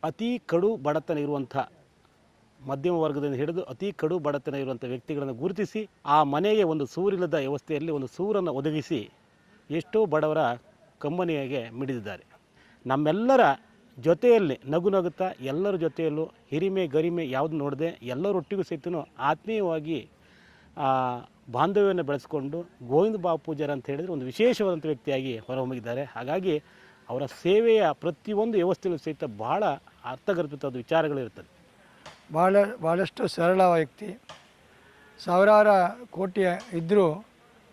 ಅತಿ ಕಡು ಬಡತನ ಇರುವಂಥ, ಮಧ್ಯಮ ವರ್ಗದಿಂದ ಹಿಡಿದು ಅತಿ ಕಡು ಬಡತನ ಇರುವಂಥ ವ್ಯಕ್ತಿಗಳನ್ನು ಗುರುತಿಸಿ ಆ ಮನೆಗೆ ಒಂದು ಸೂರಿಲ್ಲದ ವ್ಯವಸ್ಥೆಯಲ್ಲಿ ಒಂದು ಸೂರನ್ನು ಒದಗಿಸಿ ಎಷ್ಟೋ ಬಡವರ ಕಂಬನಿಯಾಗೆ ಮಿಡಿದಿದ್ದಾರೆ. ನಮ್ಮೆಲ್ಲರ ಜೊತೆಯಲ್ಲಿ ನಗು ನಗುತ್ತಾ ಎಲ್ಲರ ಜೊತೆಯಲ್ಲೂ ಹಿರಿಮೆ ಗರಿಮೆ ಯಾವುದು ನೋಡದೆ ಎಲ್ಲರೊಟ್ಟಿಗೂ ಸಹಿತನೂ ಆತ್ಮೀಯವಾಗಿ ಬಾಂಧವ್ಯವನ್ನು ಬೆಳೆಸ್ಕೊಂಡು ಗೋವಿಂದ ಬಾಬು ಪೂಜಾರಿ ಅಂತ ಹೇಳಿದರೆ ಒಂದು ವಿಶೇಷವಾದಂಥ ವ್ಯಕ್ತಿಯಾಗಿ ಹೊರಹೊಮ್ಮಿದ್ದಾರೆ. ಹಾಗಾಗಿ ಅವರ ಸೇವೆಯ ಪ್ರತಿಯೊಂದು ವ್ಯವಸ್ಥೆಯಲ್ಲೂ ಸಹಿತ ಬಹಳ ಅರ್ಥಗರ್ಭಿತವಾದ ವಿಚಾರಗಳಿರ್ತದೆ. ಭಾಳಷ್ಟು ಸರಳ ವ್ಯಕ್ತಿ. ಸಾವಿರಾರು ಕೋಟಿ ಇದ್ದರೂ,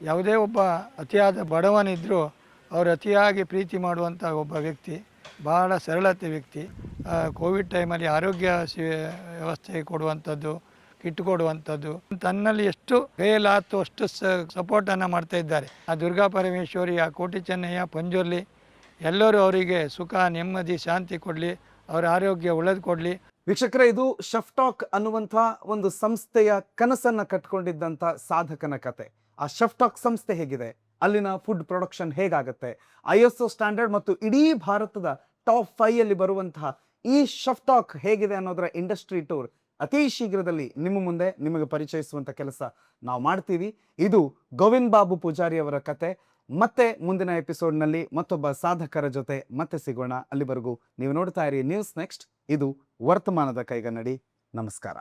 ಯಾವುದೇ ಒಬ್ಬ ಅತಿಯಾದ ಬಡವನಿದ್ದರೂ ಅವರು ಅತಿಯಾಗಿ ಪ್ರೀತಿ ಮಾಡುವಂಥ ಒಬ್ಬ ವ್ಯಕ್ತಿ, ಭಾಳ ಸರಳತೆ ವ್ಯಕ್ತಿ. ಕೋವಿಡ್ ಟೈಮಲ್ಲಿ ಆರೋಗ್ಯ ವ್ಯವಸ್ಥೆ ಕೊಡುವಂಥದ್ದು, ಕಿಟ್ ಕೊಡುವಂಥದ್ದು, ತನ್ನಲ್ಲಿ ಎಷ್ಟು ಕೈಯಲ್ಲಾತು ಅಷ್ಟು ಸಪೋರ್ಟನ್ನು ಮಾಡ್ತಾ ಇದ್ದಾರೆ. ಆ ದುರ್ಗಾ ಪರಮೇಶ್ವರಿ, ಆ ಕೋಟಿ ಚೆನ್ನಯ್ಯ, ಪಂಜುರ್ಲಿ ಎಲ್ಲರೂ ಅವರಿಗೆ ಸುಖ, ನೆಮ್ಮದಿ, ಶಾಂತಿ ಕೊಡಲಿ, ಅವರ ಆರೋಗ್ಯ ಒಳ್ಳೇದು ಕೊಡಲಿ. ವೀಕ್ಷಕರೇ, ಇದು ಶೆಫ್ ಟಾಕ್ ಅನ್ನುವಂಥ ಒಂದು ಸಂಸ್ಥೆಯ ಕನಸನ್ನು ಕಟ್ಕೊಂಡಿದ್ದಂಥ ಸಾಧಕನ ಕತೆ. ಆ ಶೆಫ್ ಟಾಕ್ ಸಂಸ್ಥೆ ಹೇಗಿದೆ, ಅಲ್ಲಿನ ಫುಡ್ ಪ್ರೊಡಕ್ಷನ್ ಹೇಗಾಗುತ್ತೆ, ISO ಸ್ಟ್ಯಾಂಡರ್ಡ್ ಮತ್ತು ಇಡೀ ಭಾರತದ ಟಾಪ್ 5 ಬರುವಂತಹ ಈ ಶೆಫ್ ಟಾಕ್ ಹೇಗಿದೆ ಅನ್ನೋದರ ಇಂಡಸ್ಟ್ರಿ ಟೂರ್ ಅತಿ ಶೀಘ್ರದಲ್ಲಿ ನಿಮ್ಮ ಮುಂದೆ ನಿಮಗೆ ಪರಿಚಯಿಸುವಂಥ ಕೆಲಸ ನಾವು ಮಾಡ್ತೀವಿ. ಇದು ಗೋವಿಂದ್ ಬಾಬು ಪೂಜಾರಿ ಅವರ ಕತೆ. ಮತ್ತೆ ಮುಂದಿನ ಎಪಿಸೋಡ್ನಲ್ಲಿ ಮತ್ತೊಬ್ಬ ಸಾಧಕರ ಜೊತೆ ಮತ್ತೆ ಸಿಗೋಣ. ಅಲ್ಲಿವರೆಗೂ ನೀವು ನೋಡ್ತಾ ಇರಿ ನ್ಯೂಸ್ ನೆಕ್ಸ್ಟ್. ಇದು ವರ್ತಮಾನದ ಕೈಗನ್ನಡಿ. ನಮಸ್ಕಾರ.